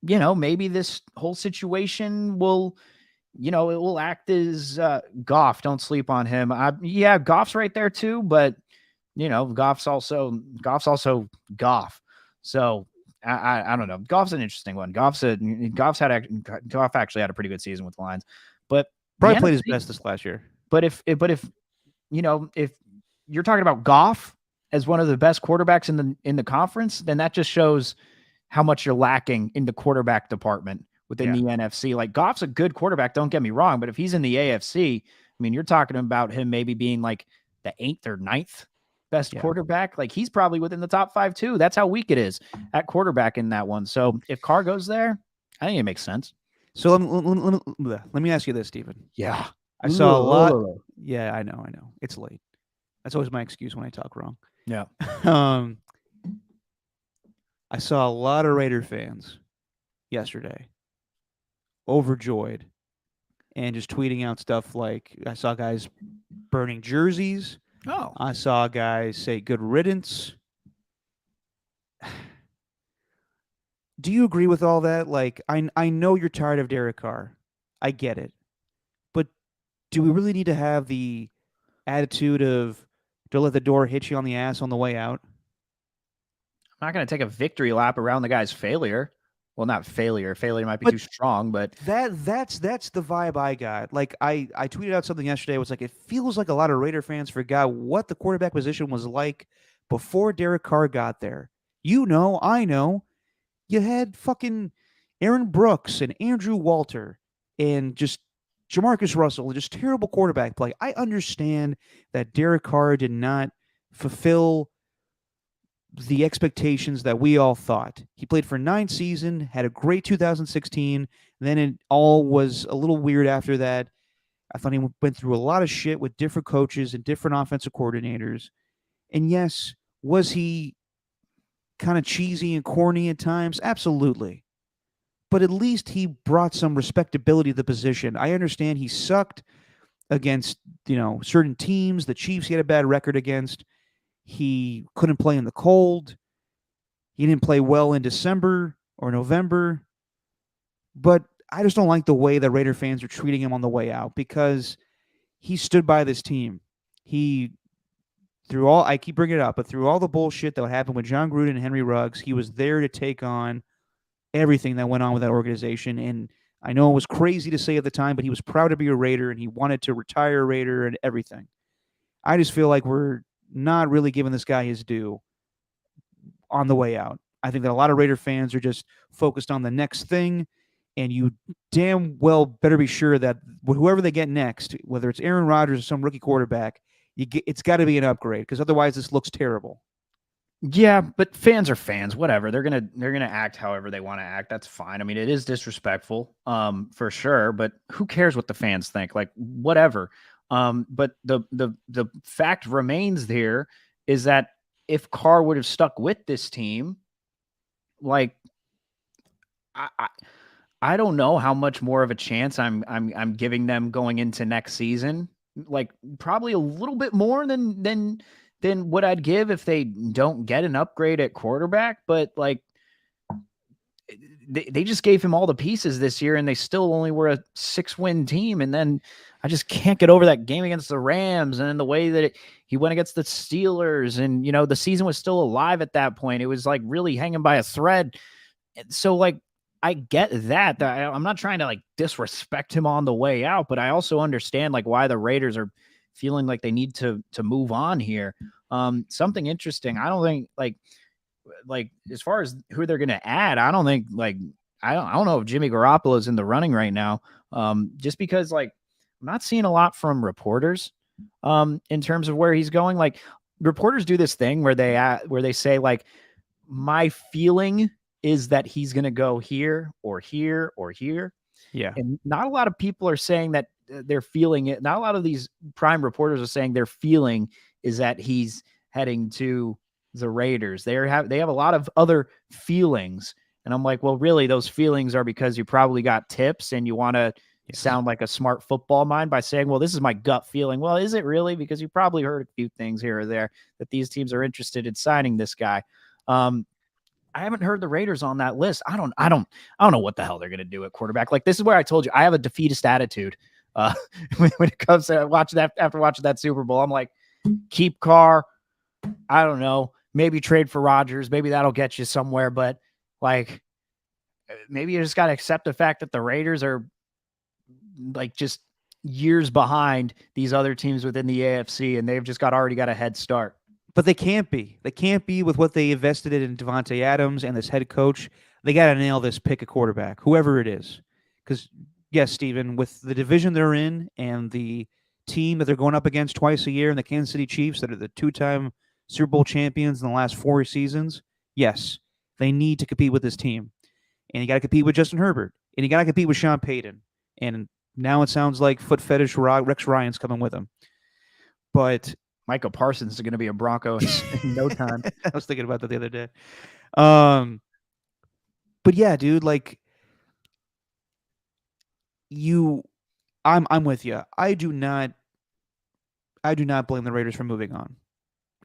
maybe this whole situation will, it will act as Goff. Don't sleep on him. Goff's right there too, but Goff's also Goff. So I don't know. Goff's an interesting one. Goff actually had a pretty good season with the Lions, but probably played his best this last year. But if you're talking about Goff as one of the best quarterbacks in the conference, then that just shows how much you're lacking in the quarterback department within the NFC. Like Goff's a good quarterback, don't get me wrong, but if he's in the AFC, I mean, you're talking about him maybe being like the 8th or 9th best Yeah. quarterback. Like he's probably within the top 5 too. That's how weak it is at quarterback in that one. So if Carr goes there, I think it makes sense. So let me ask you this, Stephen. Yeah. I saw a lot. Yeah, I know. It's late. That's always my excuse when I talk wrong. Yeah. um, I saw a lot of Raider fans yesterday, overjoyed, and just tweeting out stuff like I saw guys burning jerseys. Oh. I saw guys say "good riddance." Do you agree with all that? Like, I know you're tired of Derek Carr. I get it, but do we really need to have the attitude of don't let the door hit you on the ass on the way out? I'm not going to take a victory lap around the guy's failure. Well, not failure. Failure might be But too strong, but that's the vibe I got. Like I tweeted out something yesterday. It was like it feels like a lot of Raider fans forgot what the quarterback position was like before Derek Carr got there. You know, I know. You had fucking Aaron Brooks and Andrew Walter and just Jamarcus Russell, just terrible quarterback play. I understand that Derek Carr did not fulfill the expectations that we all thought. He played for 9 seasons, had a great 2016. Then it all was a little weird after that. I thought he went through a lot of shit with different coaches and different offensive coordinators. And yes, was he kind of cheesy and corny at times? Absolutely. But at least he brought some respectability to the position. I understand he sucked against, certain teams. The Chiefs he had a bad record against. He couldn't play in the cold. He didn't play well in December or November. But I just don't like the way the Raider fans are treating him on the way out because he stood by this team. He, through all, I keep bringing it up, but through all the bullshit that happened with John Gruden and Henry Ruggs, he was there to take on everything that went on with that organization. And I know it was crazy to say at the time, but he was proud to be a Raider and he wanted to retire a Raider and everything. I just feel like we're not really giving this guy his due on the way out. I think that a lot of Raider fans are just focused on the next thing, and you damn well better be sure that whoever they get next, whether it's Aaron Rodgers or some rookie quarterback, it's got to be an upgrade because otherwise this looks terrible. yeah, but fans are fans. Whatever. They're gonna act however they want to act. That's fine. I mean, it is disrespectful, for sure. But who cares what the fans think? Like, whatever. But the fact remains here is that if Carr would have stuck with this team, like I, I I don't know how much more of a chance I'm giving them going into next season. Like probably a little bit more than what I'd give if they don't get an upgrade at quarterback. But like they just gave him all the pieces this year and they still only were a 6-win team. And then I just can't get over that game against the Rams and then the way that he went against the Steelers. And, the season was still alive at that point. It was like really hanging by a thread. So like, I get that. I'm not trying to like disrespect him on the way out, but I also understand like why the Raiders are feeling like they need to move on here. Something interesting. I don't think like as far as who they're going to add, I don't think like I don't know if Jimmy Garoppolo is in the running right now. Just because like I'm not seeing a lot from reporters in terms of where he's going. Like reporters do this thing where they say like my feeling is that he's going to go here or here or here. Yeah. And not a lot of people are saying that they're feeling it. Not a lot of these prime reporters are saying their feeling is that he's heading to the Raiders. They have a lot of other feelings. And I'm like, well, really, those feelings are because you probably got tips and you want to sound like a smart football mind by saying, well, this is my gut feeling. Well, is it really? Because you probably heard a few things here or there that these teams are interested in signing this guy. I haven't heard the Raiders on that list. I don't know what the hell they're going to do at quarterback. Like this is where I told you I have a defeatist attitude when it comes to after watching that Super Bowl. I'm like, keep Carr. I don't know. Maybe trade for Rodgers. Maybe that'll get you somewhere. But like, maybe you just got to accept the fact that the Raiders are like just years behind these other teams within the AFC, and they've just already got a head start. But they can't be. They can't be with what they invested in Devontae Adams and this head coach. They got to nail this pick a quarterback, whoever it is. Because, yes, Steven, with the division they're in and the team that they're going up against twice a year and the Kansas City Chiefs that are the 2-time Super Bowl champions in the last 4 seasons. Yes, they need to compete with this team. And you got to compete with Justin Herbert. And you got to compete with Sean Payton. And now it sounds like foot fetish Rex Ryan's coming with him. But Micah Parsons is going to be a Bronco in no time. I was thinking about that the other day. But yeah, dude, like I'm with you. I do not blame the Raiders for moving on.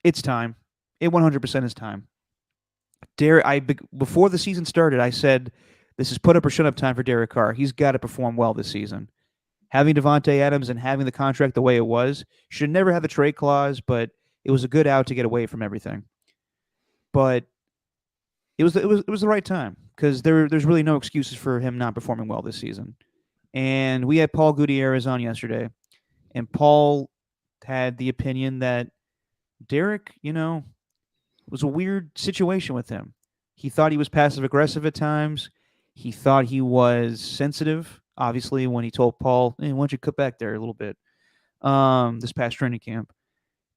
It's time. It 100% is time. Before the season started, I said this is put up or shut up time for Derek Carr. He's got to perform well this season. Having Devontae Adams and having the contract the way it was, should never have the trade clause, but it was a good out to get away from everything. But it was the right time because there's really no excuses for him not performing well this season. And we had Paul Gutierrez on yesterday, and Paul had the opinion that Derek, was a weird situation with him. He thought he was passive aggressive at times. He thought he was sensitive. Obviously, when he told Paul, "Hey, why don't you cut back there a little bit?" This past training camp,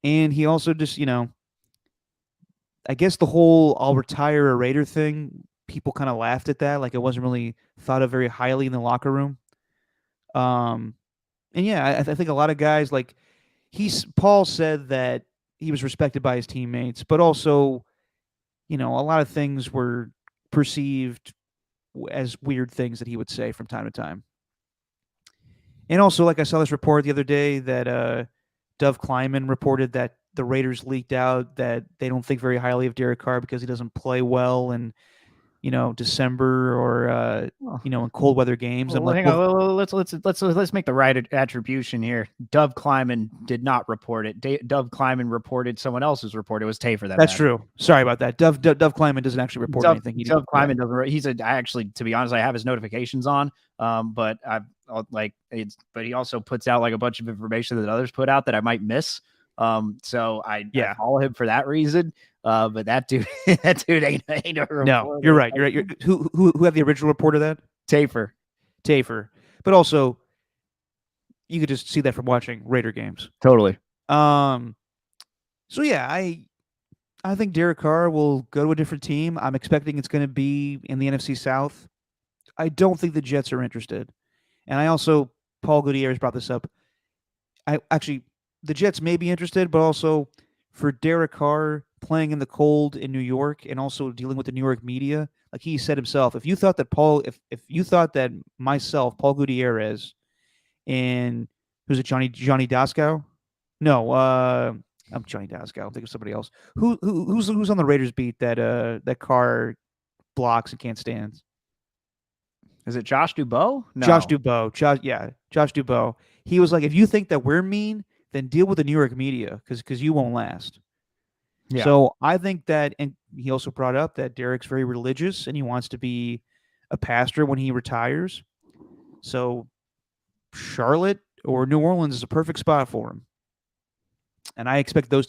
and he also just, I guess the whole "I'll retire a Raider" thing. People kind of laughed at that, like it wasn't really thought of very highly in the locker room. And yeah, I think a lot of guys like Paul said that he was respected by his teammates, but also, a lot of things were perceived as weird things that he would say from time to time. And also, like I saw this report the other day that Dov Kleiman reported that the Raiders leaked out that they don't think very highly of Derek Carr because he doesn't play well in, December or in cold weather games. Well, hang on. Let's make the right attribution here. Dov Kleiman did not report it. Dov Kleiman reported someone else's report. It was Tafer that. That's true. Sorry about that. Dov Kleiman doesn't actually report anything. Dov Kleiman doesn't. He's actually, to be honest, I have his notifications on. But but he also puts out like a bunch of information that others put out that I might miss. So I follow him for that reason. But that dude ain't a reporter. No, you're right. Who had the original report of that? Tafer. But also, you could just see that from watching Raider games. Totally. So yeah, I think Derek Carr will go to a different team. I'm expecting it's going to be in the NFC South. I don't think the Jets are interested. And I also, Paul Gutierrez brought this up. The Jets may be interested, but also for Derek Carr playing in the cold in New York and also dealing with the New York media, like he said himself, if you thought that myself, Paul Gutierrez, and who's it, Johnny Daskow? No, I'm Johnny Daskow. I'm thinking of somebody else. Who's on the Raiders beat that Carr blocks and can't stand? Is it Josh Dubow? No. Josh Dubow. Josh Dubow. He was like, if you think that we're mean, then deal with the New York media because you won't last. Yeah. So I think that, and he also brought up that Derek's very religious and he wants to be a pastor when he retires. So Charlotte or New Orleans is a perfect spot for him. And I expect one of those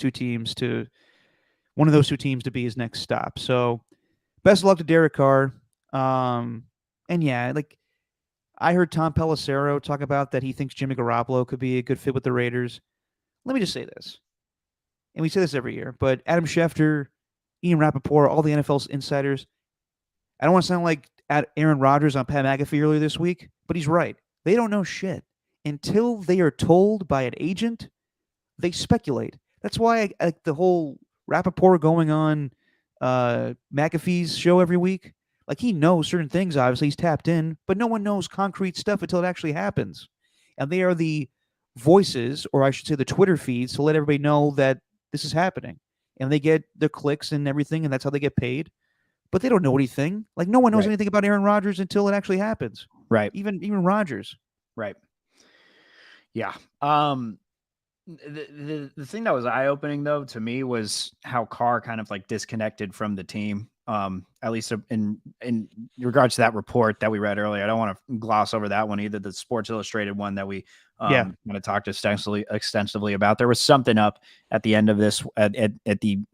two teams to be his next stop. So best of luck to Derek Carr. And yeah, like I heard Tom Pelissero talk about that he thinks Jimmy Garoppolo could be a good fit with the Raiders. Let me just say this. And we say this every year, but Adam Schefter, Ian Rappaport, all the NFL insiders, I don't want to sound like Aaron Rodgers on Pat McAfee earlier this week, but he's right. They don't know shit. Until they are told by an agent, they speculate. That's why the whole Rappaport going on McAfee's show every week, like he knows certain things, obviously he's tapped in, but no one knows concrete stuff until it actually happens. And they are the voices, or I should say the Twitter feeds, to let everybody know that this is happening. And they get the clicks and everything, and that's how they get paid. But they don't know anything. Like no one knows anything about Aaron Rodgers until it actually happens. Right. Even Rodgers. Right. Yeah. The thing that was eye-opening though to me was how Carr kind of like disconnected from the team. At least in regards to that report that we read earlier. I don't want to gloss over that one either. The Sports Illustrated one that we kind of talked extensively about. There was something up at the end of this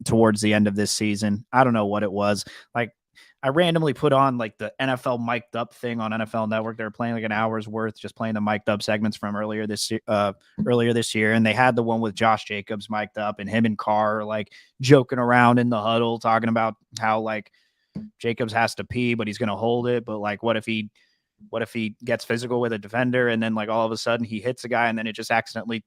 towards the end of this season. I don't know what it was. Like I randomly put on like the NFL mic'd up thing on NFL Network. They were playing like an hour's worth, just playing the mic'd up segments from earlier this year. And they had the one with Josh Jacobs mic'd up, and him and Carr are like joking around in the huddle, talking about how like Jacobs has to pee, but he's going to hold it. But like, what if he gets physical with a defender and then like all of a sudden he hits a guy and then it just accidentally,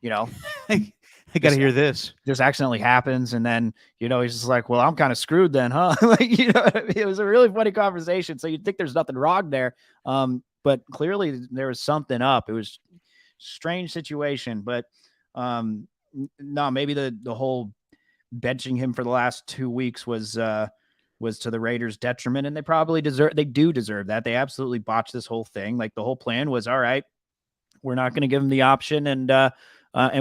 you know, I got to hear this. Just accidentally happens. And then, you know, he's just like, well, I'm kind of screwed then, huh? Like, you know, it was a really funny conversation. So you'd think there's nothing wrong there. But clearly there was something up. It was a strange situation, but no, maybe the whole benching him for the last 2 weeks was to the Raiders' detriment, and they do deserve that. They absolutely botched this whole thing. Like the whole plan was, all right, we're not going to give him the option, and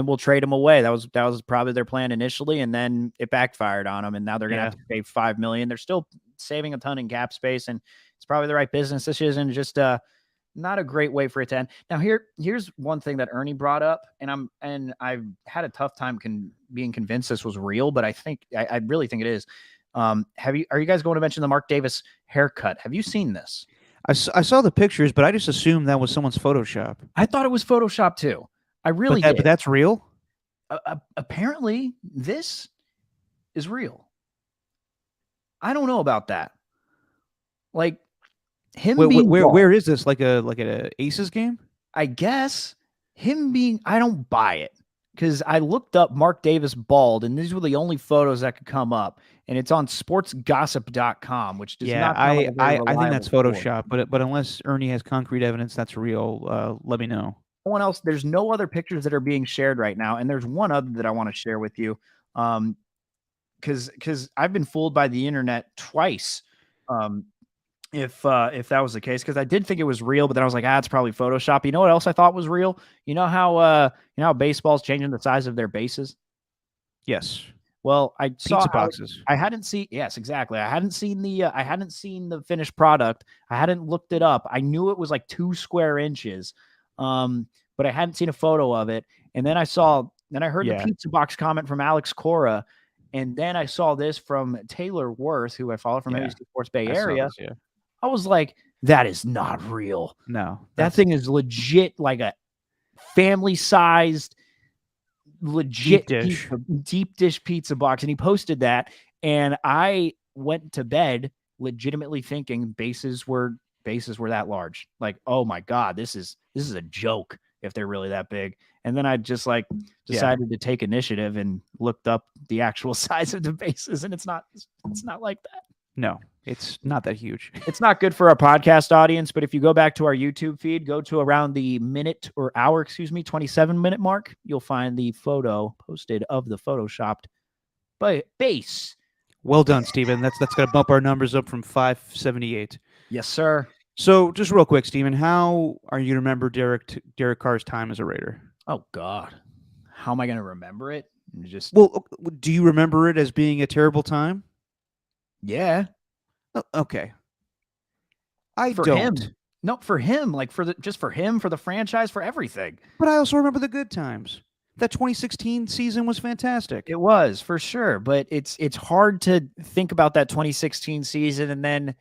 we'll trade him away. That was probably their plan initially, and then it backfired on them, and now they're going to have to pay $5 million. They're still saving a ton in cap space, and it's probably the right business decision. Just not a great way for it to end. Now here's one thing that Ernie brought up, and I've had a tough time being convinced this was real, but I really think it is. Are you guys going to mention the Mark Davis haircut? Have you seen this? I saw the pictures, but I just assumed that was someone's Photoshop. I thought it was Photoshop too. I really did. But that's real? Apparently, this is real. I don't know about that. Like him where is this? Like a Aces game? I guess I don't buy it. Because I looked up Mark Davis bald, and these were the only photos that could come up, and it's on sportsgossip.com, which does not. I think that's Photoshop, but unless Ernie has concrete evidence that's real, let me know. No one else. There's no other pictures that are being shared right now, and there's one other that I want to share with you, because I've been fooled by the internet twice. If that was the case, because I did think it was real, but then I was like, it's probably Photoshop. You know what else I thought was real? You know how baseball's changing the size of their bases? Yes. Well, I saw pizza boxes. I hadn't seen. Yes, exactly. I hadn't seen the finished product. I hadn't looked it up. I knew it was like 2 square inches, but I hadn't seen a photo of it. And then I heard the pizza box comment from Alex Cora, and then I saw this from Taylor Worth, who I follow from NBC Sports Bay Area. I was like, that is not real. No. That thing is legit, like a family-sized, legit deep dish pizza box. And he posted that, and I went to bed legitimately thinking bases were that large. Like, oh my God, this is a joke if they're really that big. And then I just decided to take initiative and looked up the actual size of the bases, and it's not like that. No, it's not that huge. It's not good for our podcast audience, but if you go back to our YouTube feed, go to around the 27-minute mark, you'll find the photo posted of the Photoshopped base. Well done, Steven. That's going to bump our numbers up from 578. Yes, sir. So just real quick, Steven, how are you to remember Derek Carr's time as a Raider? Oh, God. How am I going to remember it? Well, do you remember it as being a terrible time? Yeah. Okay. For him. No, for him, like for him, for the franchise, for everything. But I also remember the good times. That 2016 season was fantastic. It was, for sure. But it's hard to think about that 2016 season and then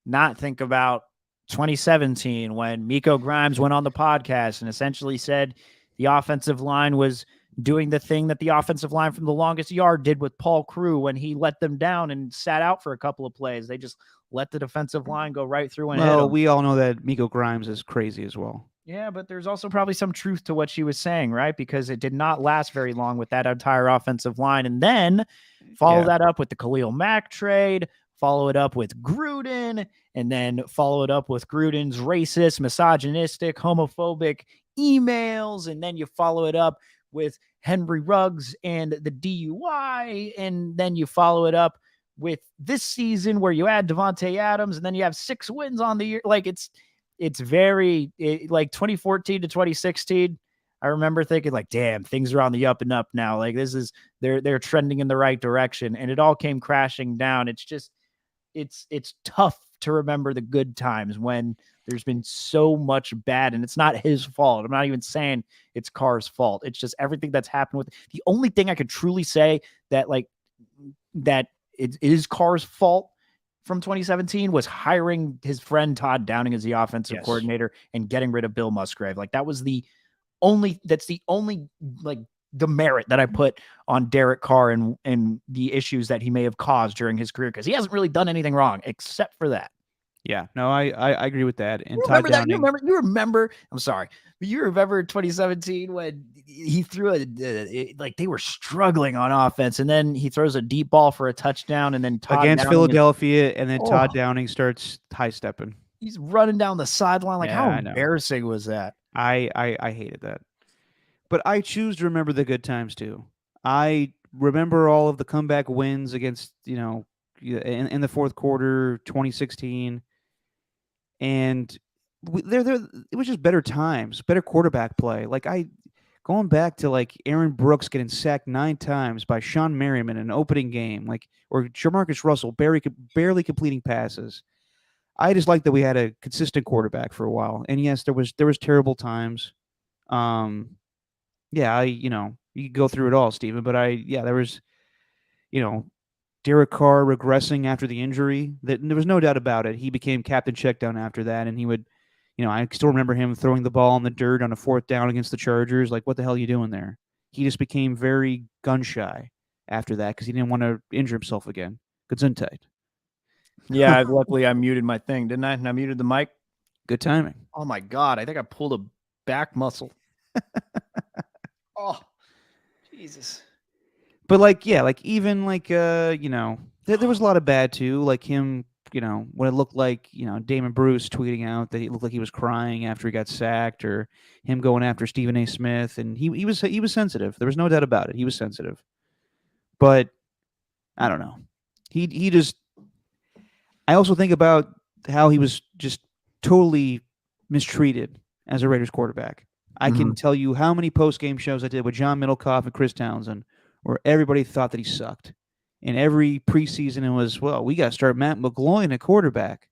not think about 2017 when Miko Grimes went on the podcast and essentially said the offensive line was doing the thing that the offensive line from The Longest Yard did with Paul Crewe when he let them down and sat out for a couple of plays. They just let the defensive line go right through and hit them. We all know that Miko Grimes is crazy as well. Yeah, but there's also probably some truth to what she was saying, right? Because it did not last very long with that entire offensive line. And then follow that up with the Khalil Mack trade, follow it up with Gruden, and then follow it up with Gruden's racist, misogynistic, homophobic emails. And then you follow it up with Henry Ruggs and the DUI, and then you follow it up with this season where you add Devontae Adams, and then you have 6 wins on the year. Like it's very like 2014 to 2016. I remember thinking like, damn, things are on the up and up now. Like they're trending in the right direction, and it all came crashing down. It's just it's tough to remember the good times when there's been so much bad, and it's not his fault. I'm not even saying it's Carr's fault. It's just everything that's happened with it. The only thing I could truly say that it is Carr's fault from 2017 was hiring his friend Todd Downing as the offensive coordinator and getting rid of Bill Musgrave. Like that's the only like demerit that I put on Derek Carr and the issues that he may have caused during his career, because he hasn't really done anything wrong except for that. Yeah, no, I agree with that. And You Todd remember that? Downing, You remember? I'm sorry, but you remember 2017 when he threw like they were struggling on offense, and then he throws a deep ball for a touchdown, and then Todd against Downing Philadelphia, and then Todd Downing starts high stepping. He's running down the sideline. Like, Yeah, how I know. embarrassing was that? I hated that. But I choose to remember the good times too. I remember all of the comeback wins against, in the fourth quarter, 2016, and there it was just better times, better quarterback play. Like going back to like Aaron Brooks getting sacked 9 times by Sean Merriman in an opening game, like, or Jamarcus Russell barely completing passes. I just like that we had a consistent quarterback for a while. And yes, there was terrible times. Yeah, you could go through it all, Steven, but there was, you know, Derek Carr regressing after the injury. There was no doubt about it. He became captain checkdown after that, and he would, I still remember him throwing the ball in the dirt on a 4th down against the Chargers. Like, what the hell are you doing there? He just became very gun shy after that because he didn't want to injure himself again. Gesundheit. Yeah, luckily I muted my thing, didn't I? And I muted the mic. Good timing. Oh my God, I think I pulled a back muscle. Oh, Jesus. But like, yeah, like even like there was a lot of bad too, like him, when it looked like, Damon Bruce tweeting out that he looked like he was crying after he got sacked, or him going after Stephen A. Smith, and he was sensitive. There was no doubt about it. He was sensitive. But I don't know. He just I also think about how he was just totally mistreated as a Raiders quarterback. I can tell you how many post-game shows I did with John Middlecoff and Chris Townsend where everybody thought that he sucked. And every preseason it was, well, we got to start Matt McGloin at quarterback.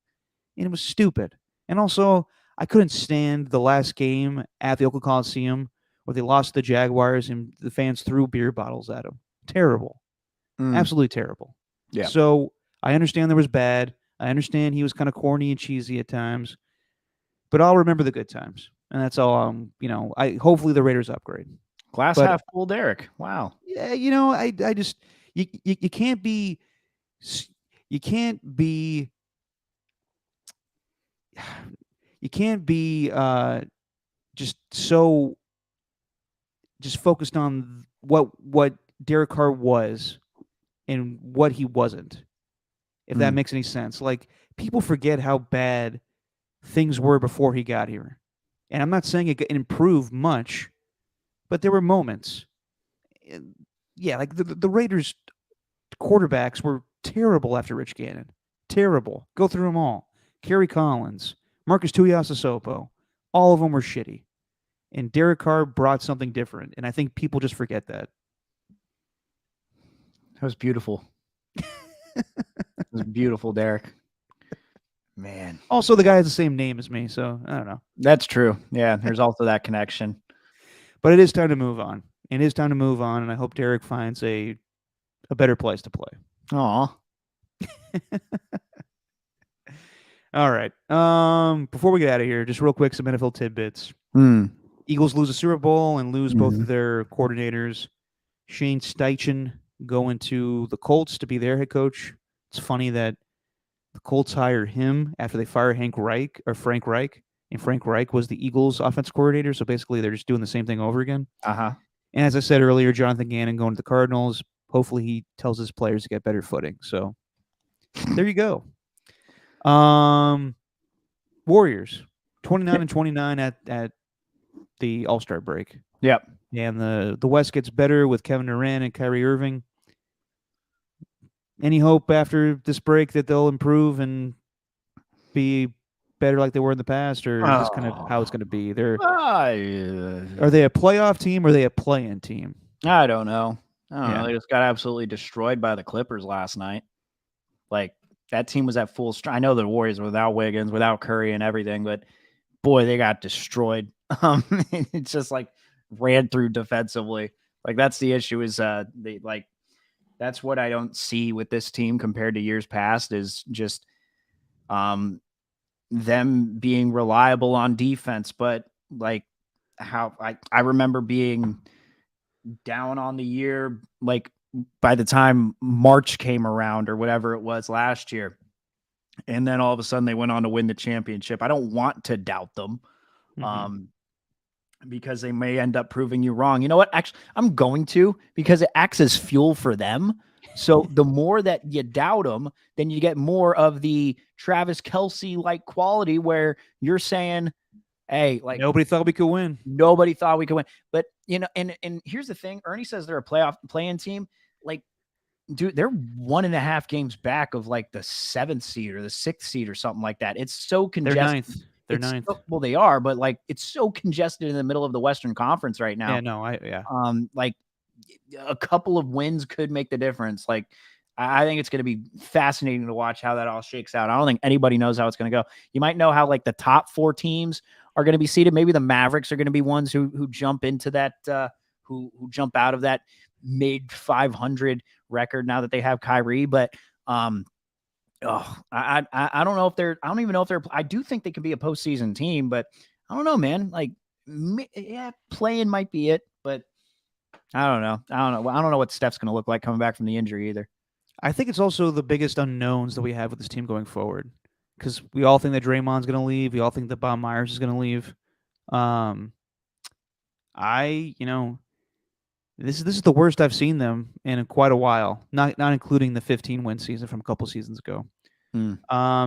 And it was stupid. And also, I couldn't stand the last game at the Oakland Coliseum where they lost to the Jaguars and the fans threw beer bottles at him. Terrible. Absolutely terrible. Yeah. So I understand there was bad. I understand he was kind of corny and cheesy at times. But I'll remember the good times. And that's all. I hopefully the Raiders upgrade. Glass half full, Derek. Wow. Yeah, I just you can't be you can't be just so just focused on what Derek Carr was and what he wasn't. If that makes any sense. Like, people forget how bad things were before he got here. And I'm not saying it improved much, but there were moments. Yeah, like the Raiders quarterbacks were terrible after Rich Gannon. Terrible. Go through them all. Kerry Collins, Marcus Tuiasosopo, all of them were shitty. And Derek Carr brought something different, and I think people just forget that. That was beautiful. It was beautiful, Derek. Man. Also, the guy has the same name as me, so I don't know. That's true. Yeah, there's also that connection. But it is time to move on. It is time to move on, and I hope Derek finds a better place to play. Aw. All right. Before we get out of here, just real quick, some NFL tidbits. Eagles lose a Super Bowl and lose both of their coordinators. Shane Steichen going to the Colts to be their head coach. It's funny that the Colts hired him after they fired Frank Reich, and Frank Reich was the Eagles' offensive coordinator. So basically, they're just doing the same thing over again. And as I said earlier, Jonathan Gannon going to the Cardinals. Hopefully, he tells his players to get better footing. So there you go. Warriors 29-29 at the All-Star break. Yep. And the West gets better with Kevin Durant and Kyrie Irving. Any hope after this break that they'll improve and be better like they were in the past, or is this kind of how it's going to be? Are they a playoff team or are they a play-in team? I don't know. They just got absolutely destroyed by the Clippers last night. Like, that team was at full strength. I know the Warriors were without Wiggins, without Curry and everything, but boy, they got destroyed. It's just like ran through defensively. Like, that's the issue is they like That's what I don't see with this team compared to years past is just um them being reliable on defense, but like how I remember being down on the year like by the time March came around or whatever it was last year. And then all of a sudden they went on to win the championship. I don't want to doubt them. Mm-hmm. Um, because they may end up proving you wrong. You know what? Actually, I'm going to because it acts as fuel for them. So the more that you doubt them, then you get more of the Travis Kelsey like quality where you're saying, hey, like Nobody thought we could win. nobody thought we could win. But you know, and here's the thing: Ernie says they're a playoff playing team. Like, dude, they're 1.5 games back of like the 7th seed or the 6th seed or something like that. It's so They're congested. ninth. They're It's ninth. well, they are, but like it's so congested in the middle of the Western Conference right Yeah, now. no, yeah. Like a couple of wins could make the difference. Like I think it's going to be fascinating to watch how that all shakes out. I don't think anybody knows how it's going to go. You might know how like the top 4 teams are going to be seated. Maybe the Mavericks are going to be ones who jump into that who jump out of that mid 500 record now that they have Kyrie. But I don't know if they're. I don't even know if they're. I do think they could be a postseason team, but I don't know, man. Like, yeah, playing might be it, but I don't know. I don't know. I don't know what Steph's going to look like coming back from the injury either. I think it's also the biggest unknowns that we have with this team going forward, because we all think that Draymond's going to leave. We all think that Bob Myers is going to leave. Um, you know, this is the worst I've seen them in quite a while. Not including the 15-win season from a couple seasons ago. Mm.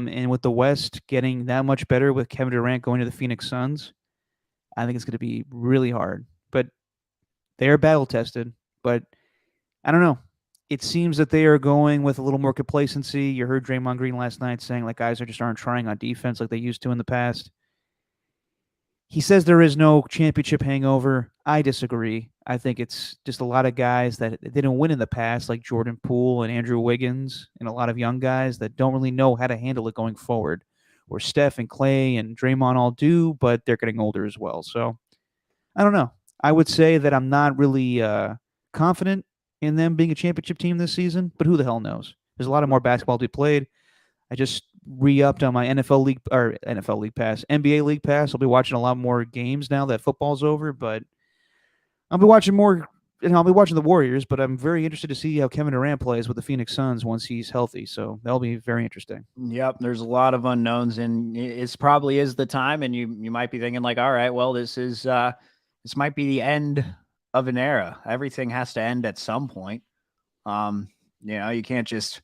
And with the West getting that much better with Kevin Durant going to the Phoenix Suns, I think it's going to be really hard. But they are battle tested. But I don't know. It seems that they are going with a little more complacency. You heard Draymond Green last night saying like guys aren't trying on defense like they used to in the past. He says there is no championship hangover. I disagree. I think it's just a lot of guys that didn't win in the past, like Jordan Poole and Andrew Wiggins, and a lot of young guys that don't really know how to handle it going forward. Where Steph and Clay and Draymond all do, but they're getting older as well. So I don't know. I would say that I'm not really confident in them being a championship team this season, but who the hell knows? There's a lot of more basketball to be played. I just re-upped on my NFL League Pass, NBA League Pass. I'll be watching a lot more games now that football's over, but I'll be watching more. I'll be watching the Warriors, but I'm very interested to see how Kevin Durant plays with the Phoenix Suns once he's healthy. So that'll be very interesting. Yep, there's a lot of unknowns, and it's probably is the time. And you might be thinking like, all right, well, this might be the end of an era. Everything has to end at some point. You know, you can't just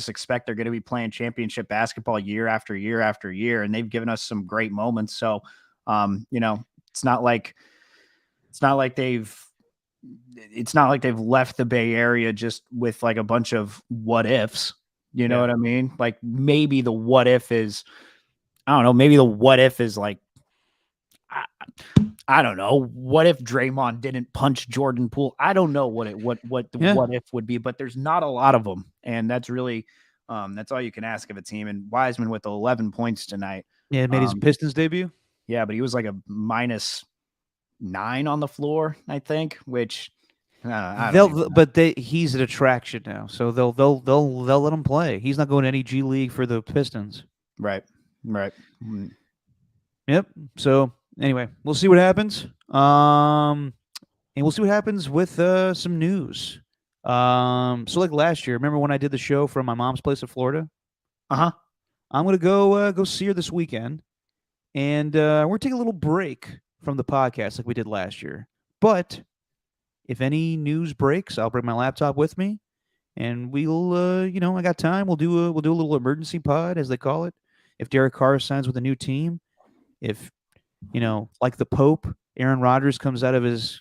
expect they're going to be playing championship basketball year after year after year, and they've given us some great moments. So, you know, it's not like they've left the Bay Area just with like a bunch of what ifs. You know Yeah. what I mean? Like maybe the what if is, I don't know, maybe the what if is like, I, I don't know, what if Draymond didn't punch Jordan Poole? I don't know what the Yeah. what if would be, but there's not a lot of them, and that's really that's all you can ask of a team. And Wiseman with 11 points tonight. Yeah, it made his Pistons debut. Yeah, but he was like a -9 on the floor, I think, which I don't even know. But he's an attraction now, so they'll let him play. He's not going to any G League for the Pistons. Right. Yep. So anyway, we'll see what happens. And we'll see what happens with some news. So like last year, remember when I did the show from my mom's place in Florida? Uh-huh. I'm gonna go see her this weekend, and we're taking a little break from the podcast like we did last year. But if any news breaks, I'll bring my laptop with me, and we'll I got time. We'll do a little emergency pod as they call it. If Derek Carr signs with a new team, if like the Pope, Aaron Rodgers comes out of his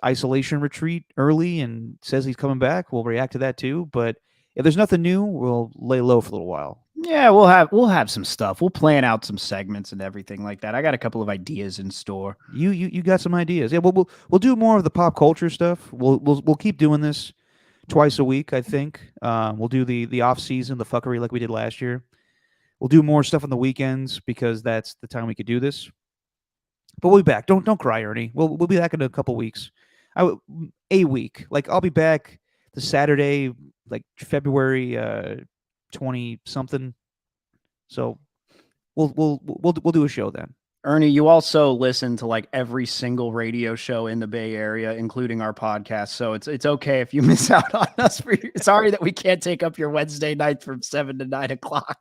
isolation retreat early and says he's coming back, we'll react to that too. But if there's nothing new, we'll lay low for a little while. Yeah, we'll have some stuff. We'll plan out some segments and everything like that. I got a couple of ideas in store. You got some ideas? Yeah, we'll do more of the pop culture stuff. We'll keep doing this twice a week. I think we'll do the off season, the fuckery like we did last year. We'll do more stuff on the weekends because that's the time we could do this. But we'll be back. Don't cry, Ernie. We'll be back in a couple weeks. a week. Like I'll be back the Saturday, like February 20 something. So we'll do a show then. Ernie, you also listen to like every single radio show in the Bay Area, including our podcast. So it's okay if you miss out on us. Sorry that we can't take up your Wednesday night from 7 to 9 o'clock.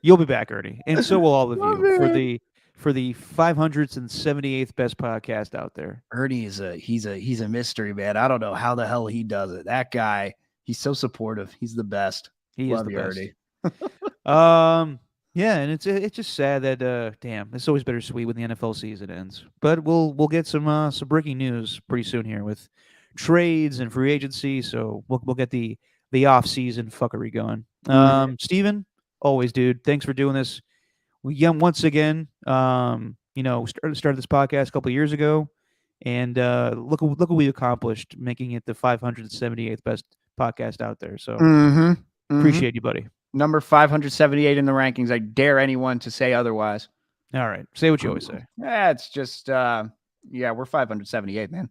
You'll be back, Ernie, and so will all of Love you it. for the 578th best podcast out there. Ernie is he's a mystery, man. I don't know how the hell he does it. That guy, he's so supportive. He's the best. He Love is the you, best. Ernie. Yeah, and it's just sad that damn, it's always bittersweet when the NFL season ends. But we'll get some breaking news pretty soon here with trades and free agency. So we'll get the off season fuckery going. Steven, always, dude. Thanks for doing this. We once again, started this podcast a couple of years ago, and look what we accomplished, making it the 578th best podcast out there. So appreciate you, buddy. Number 578 in the rankings. I dare anyone to say otherwise. All right. Say what you always say. Yeah, it's just, we're 578, man.